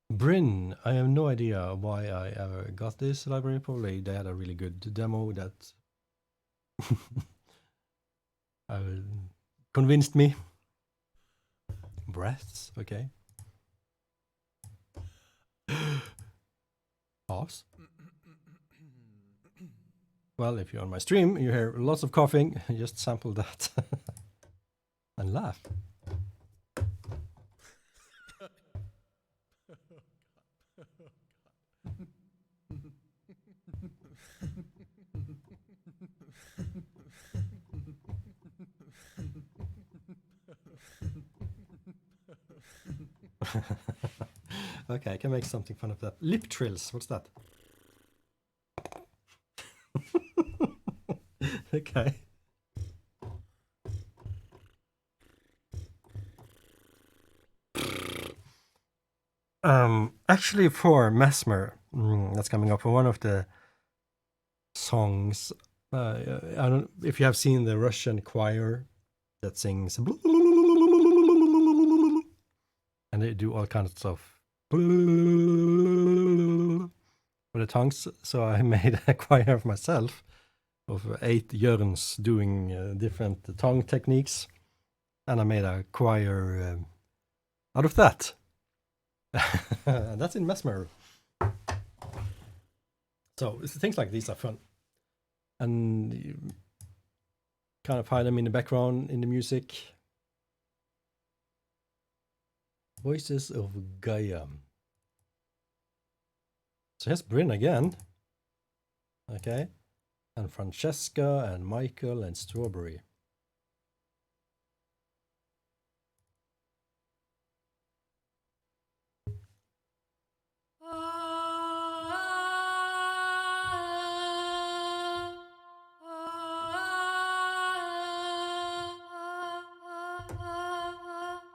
Bryn, I have no idea why I ever got this library. Probably they had a really good demo that convinced me. Breaths, okay. Pause. Well, if you're on my stream, you hear lots of coughing. Just sample that and laugh. Okay, I can make something fun of that. Lip trills, what's that? Okay. Actually, for Mesmer, that's coming up for one of the songs. I don't if you have seen the Russian choir that sings, and they do all kinds of with the tongues. So I made a choir of myself of 8 Jörns doing different tongue techniques, and I made a choir out of that. That's in Mesmer. So things like these are fun, and you kind of hide them in the background in the music. Voices of Gaia. So here's Bryn again. Okay. And Francesca and Michael and Strawberry.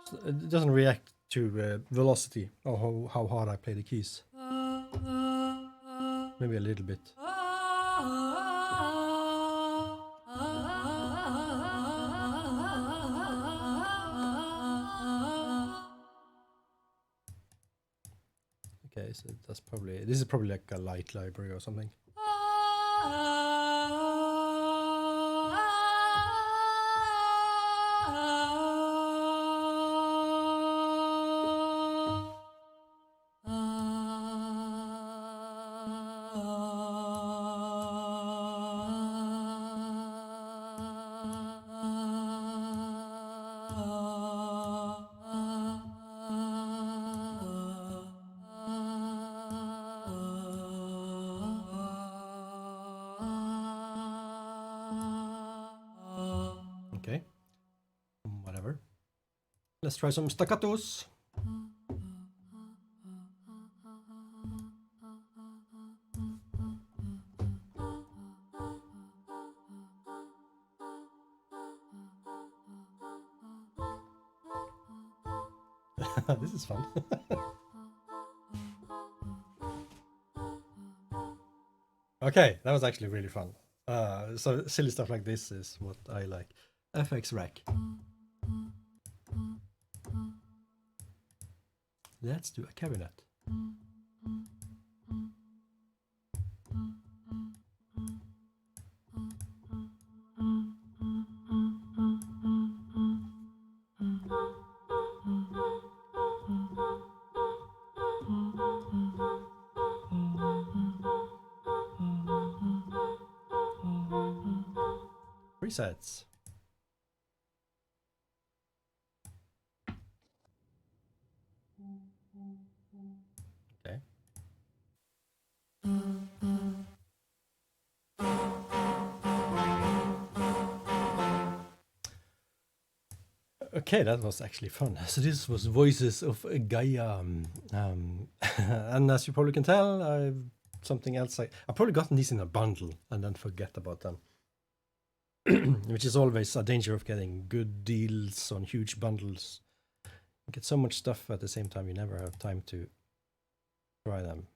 So it doesn't react to velocity or how hard I play the keys. Maybe a little bit. Okay, so this is probably like a light library or something. Okay, whatever. Let's try some staccatos. This is fun. Okay, that was actually really fun. So silly stuff like this is what I like. FX Rack. Let's do a cabinet. Presets. Okay. Okay, that was actually fun. So this was Voices of Gaia. And as you probably can tell, I've something else. I've probably gotten these in a bundle and then forget about them. Which is always a danger of getting good deals on huge bundles. You get so much stuff at the same time, you never have time to try them.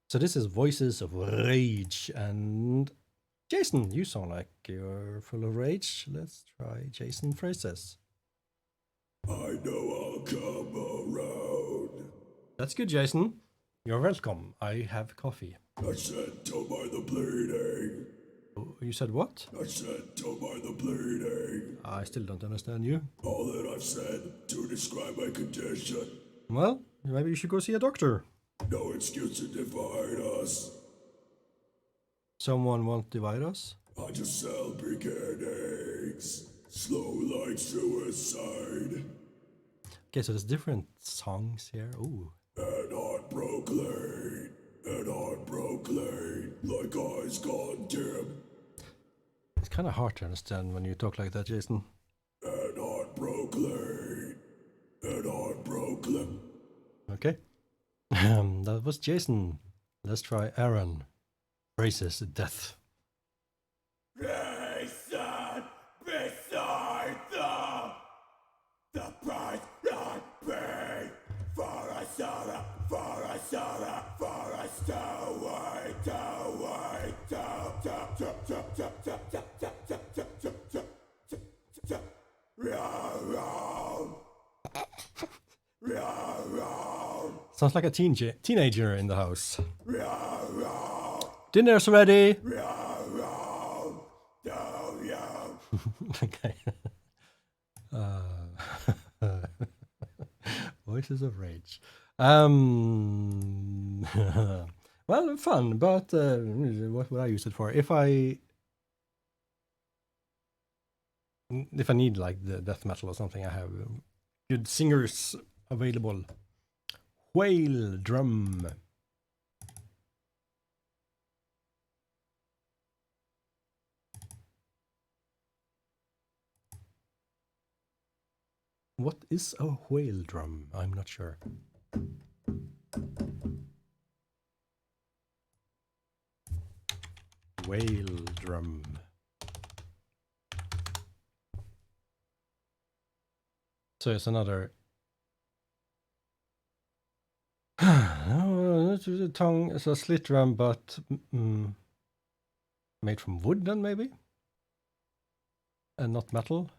So this is Voices of Rage. And Jason, you sound like you're full of rage. Let's try Jason Phrases. I know I'll come around. That's good, Jason. You're welcome. I have coffee. I said, don't mind the bleeding. Oh, you said what? I said, don't mind the bleeding. I still don't understand you. All that I've said to describe my condition. Well, maybe you should go see a doctor. No excuse to divide us. Someone won't divide us? I just sell beginnings. Slow like suicide. Okay, so there's different songs here. Ooh. And heart broke late. And heart broke late. Like eyes gone dim. It's kind of hard to understand when you talk like that, Jason. And heart broke late. And heart broke late. Okay. That was Jason. Let's try Aaron. Phrases Death. Jason, beside the price I pay for a soda, for a soda, for a stowaway, Sounds like a teenager in the house. Dinner's ready. Okay. Voices of Rage. Well, fun, but what would I use it for? If I need like the death metal or something, I have good singers available. Whale drum. What is a whale drum? I'm not sure. Whale drum. So it's another. The tongue is a slit drum, but made from wood, then maybe, and not metal.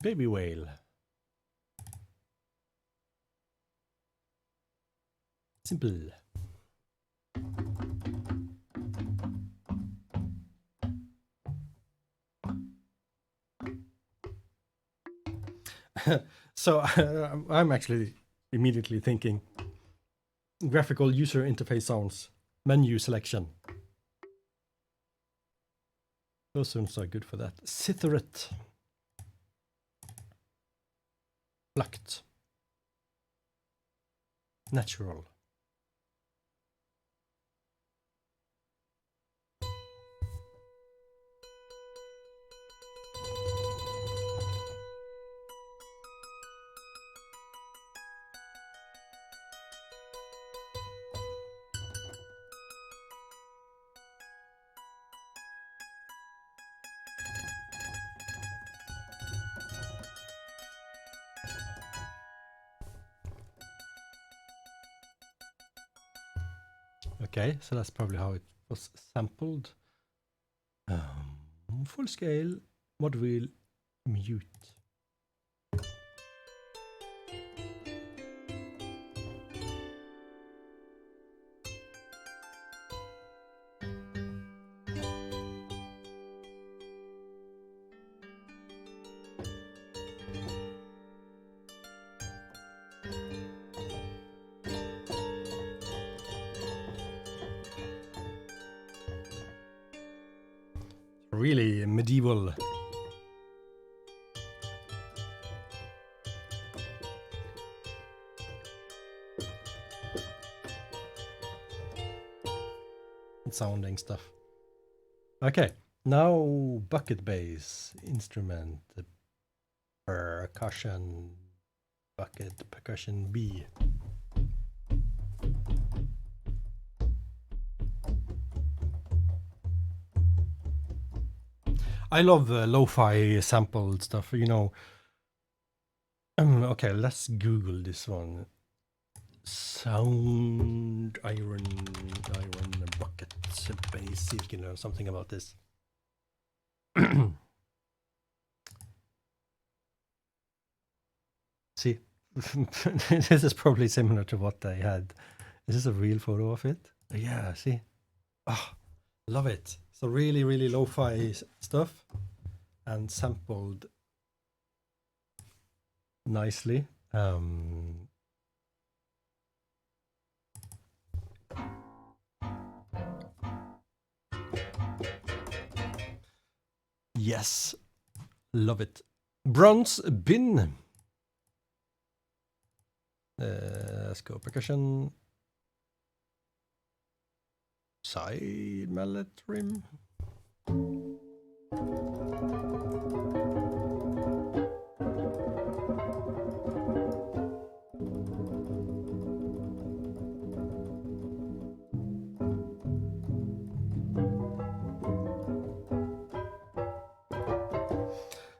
Baby whale. Simple. So I'm actually immediately thinking graphical user interface sounds, menu selection. Those sounds are good for that. Citheret. Plucked. Natural. Okay, so that's probably how it was sampled. Full scale, mod wheel, mute. Really medieval. Sounding stuff. Okay, now bucket bass instrument, the percussion bucket, percussion B. I love lo-fi sampled stuff, you know. Okay, let's Google this one. SoundIron bucket bass. See if you can learn something about this. See, this is probably similar to what they had. Is this a real photo of it? Yeah, see. Oh, love it. So really, really lo-fi stuff and sampled nicely. Yes, love it. Bronze bin. Let's go percussion. Side mallet rim.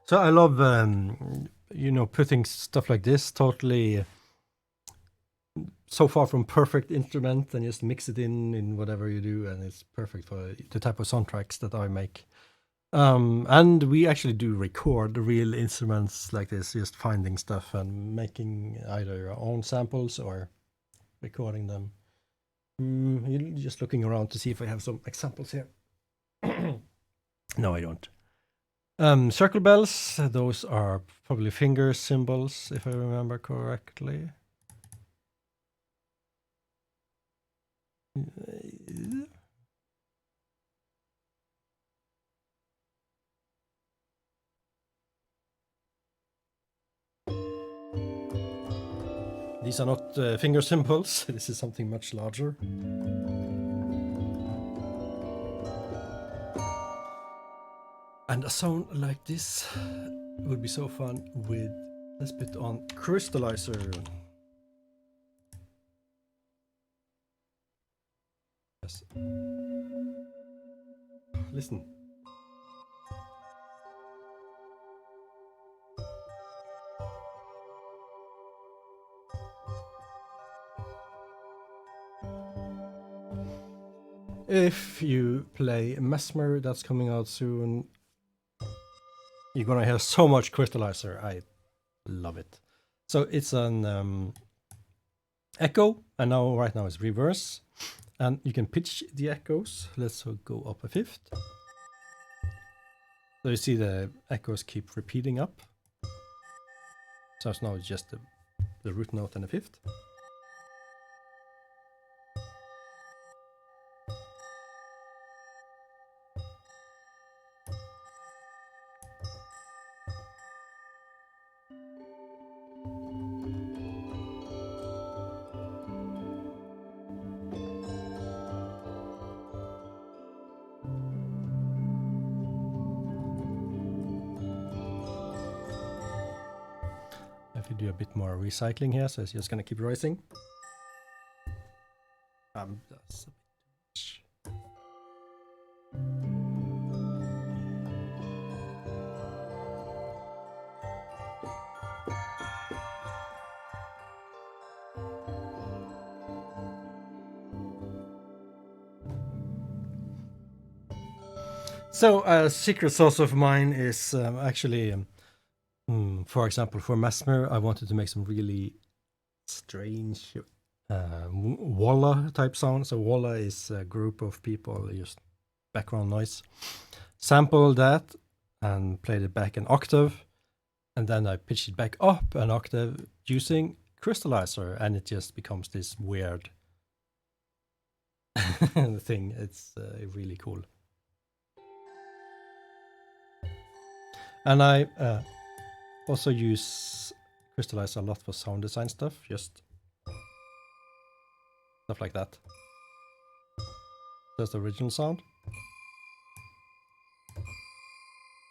So I love, you know, putting stuff like this totally so far from perfect instrument and just mix it in whatever you do, and it's perfect for the type of soundtracks that I make. And we actually do record real instruments like this, just finding stuff and making either our own samples or recording them. Just looking around to see if I have some examples here. No, I don't. Circle bells, those are probably finger symbols, if I remember correctly. These are not finger symbols, this is something much larger. And a sound like this would be so fun with, let's put on crystallizer. Yes. Listen. If you play Mesmer, that's coming out soon, you're gonna hear so much crystallizer. I love it. So it's an echo, and now right now it's reverse, and you can pitch the echoes. Let's go up a fifth. So you see the echoes keep repeating up. So now it's just the root note and a fifth. If you do a bit more recycling here, so it's just gonna keep rising. That's a bit much. So a secret sauce of mine is actually, for example, for Mesmer, I wanted to make some really strange walla type sound. So walla is a group of people, just background noise. Sample that and played it back an octave, and then I pitched it back up an octave using Crystallizer, and it just becomes this weird thing. It's really cool. And I also use Crystallizer a lot for sound design stuff, just stuff like that. That's the original sound.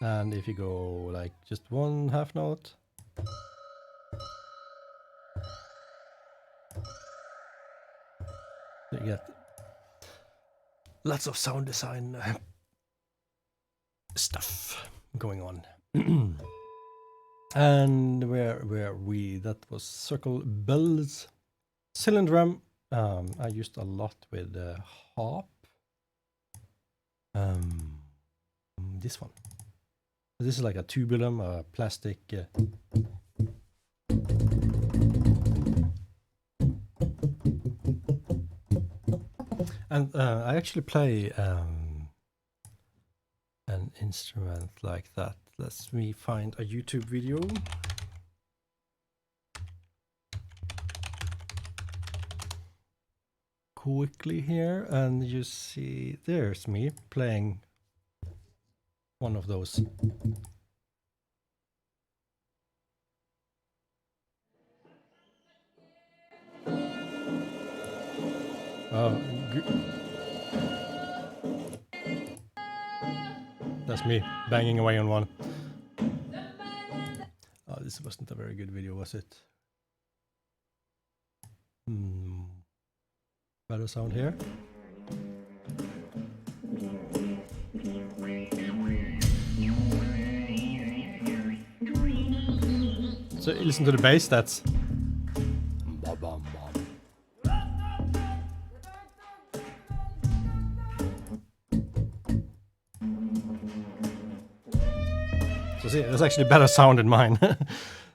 And if you go like just one half note, you get lots of sound design stuff going on. And where we, that was Circle Bells. Cylindrum, I used a lot with Harp. This one. This is like a tubulum, a plastic. And I actually play an instrument like that. Let me find a YouTube video. Quickly here, and you see there's me playing one of those. That's me banging away on one. Oh, this wasn't a very good video, was it? Better sound here. So listen to the bass, that's so see, there's actually better sound in mine.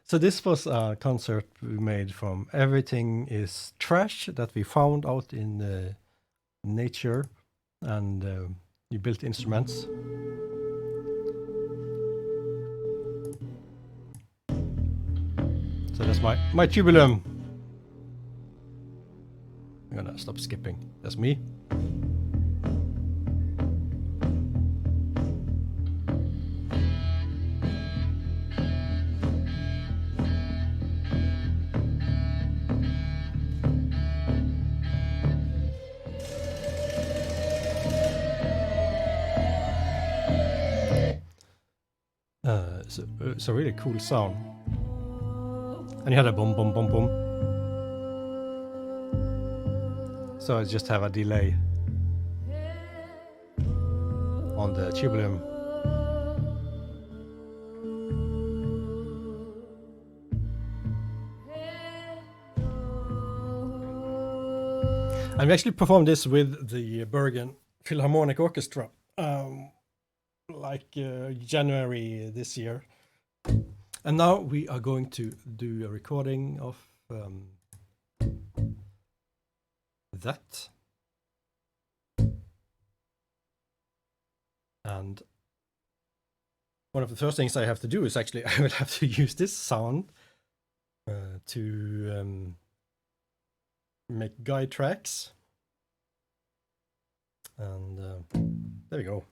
So this was a concert we made from everything is trash that we found out in nature, and we built instruments. So that's my tubulum. I'm gonna stop skipping. That's me. It's a really cool sound. And you had a boom, boom, boom, boom. So I just have a delay on the tubulum. And we actually performed this with the Bergen Philharmonic Orchestra, January this year. And now we are going to do a recording of that. And one of the first things I have to do is actually I will have to use this sound to make guide tracks. And there we go.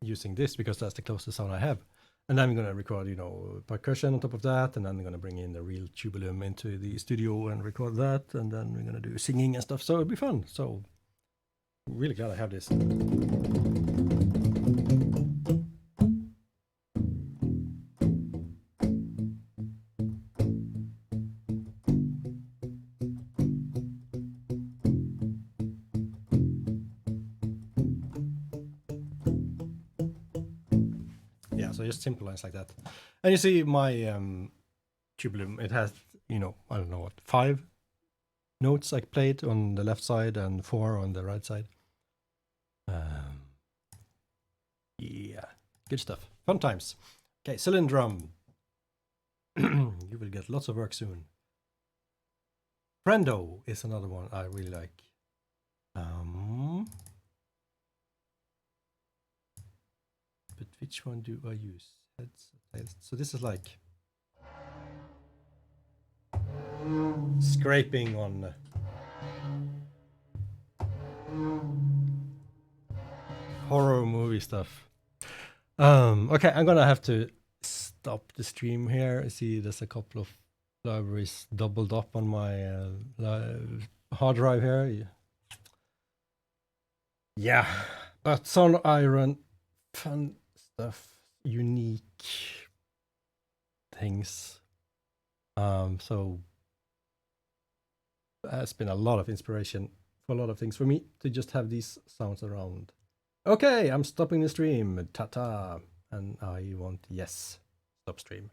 Using this because that's the closest sound I have. And then I'm going to record, percussion on top of that, and then I'm going to bring in the real tubulum into the studio and record that, and then we're going to do singing and stuff, so it'll be fun. So I'm really glad I have this. So just simple lines like that. And you see my tubulum, it has I don't know what, 5 notes I played on the left side and 4 on the right side. Yeah, good stuff. Fun times. Okay, Cylindrum. You will get lots of work soon. Friendo is another one I really like. But which one do I use? So this is like scraping on horror movie stuff. Okay, I'm gonna have to stop the stream here. I see there's a couple of libraries doubled up on my hard drive here. Yeah, but SoundIron, fun stuff, unique things. So it's been a lot of inspiration for a lot of things for me to just have these sounds around. Okay, I'm stopping the stream. Ta-ta. And I want yes. Stop stream.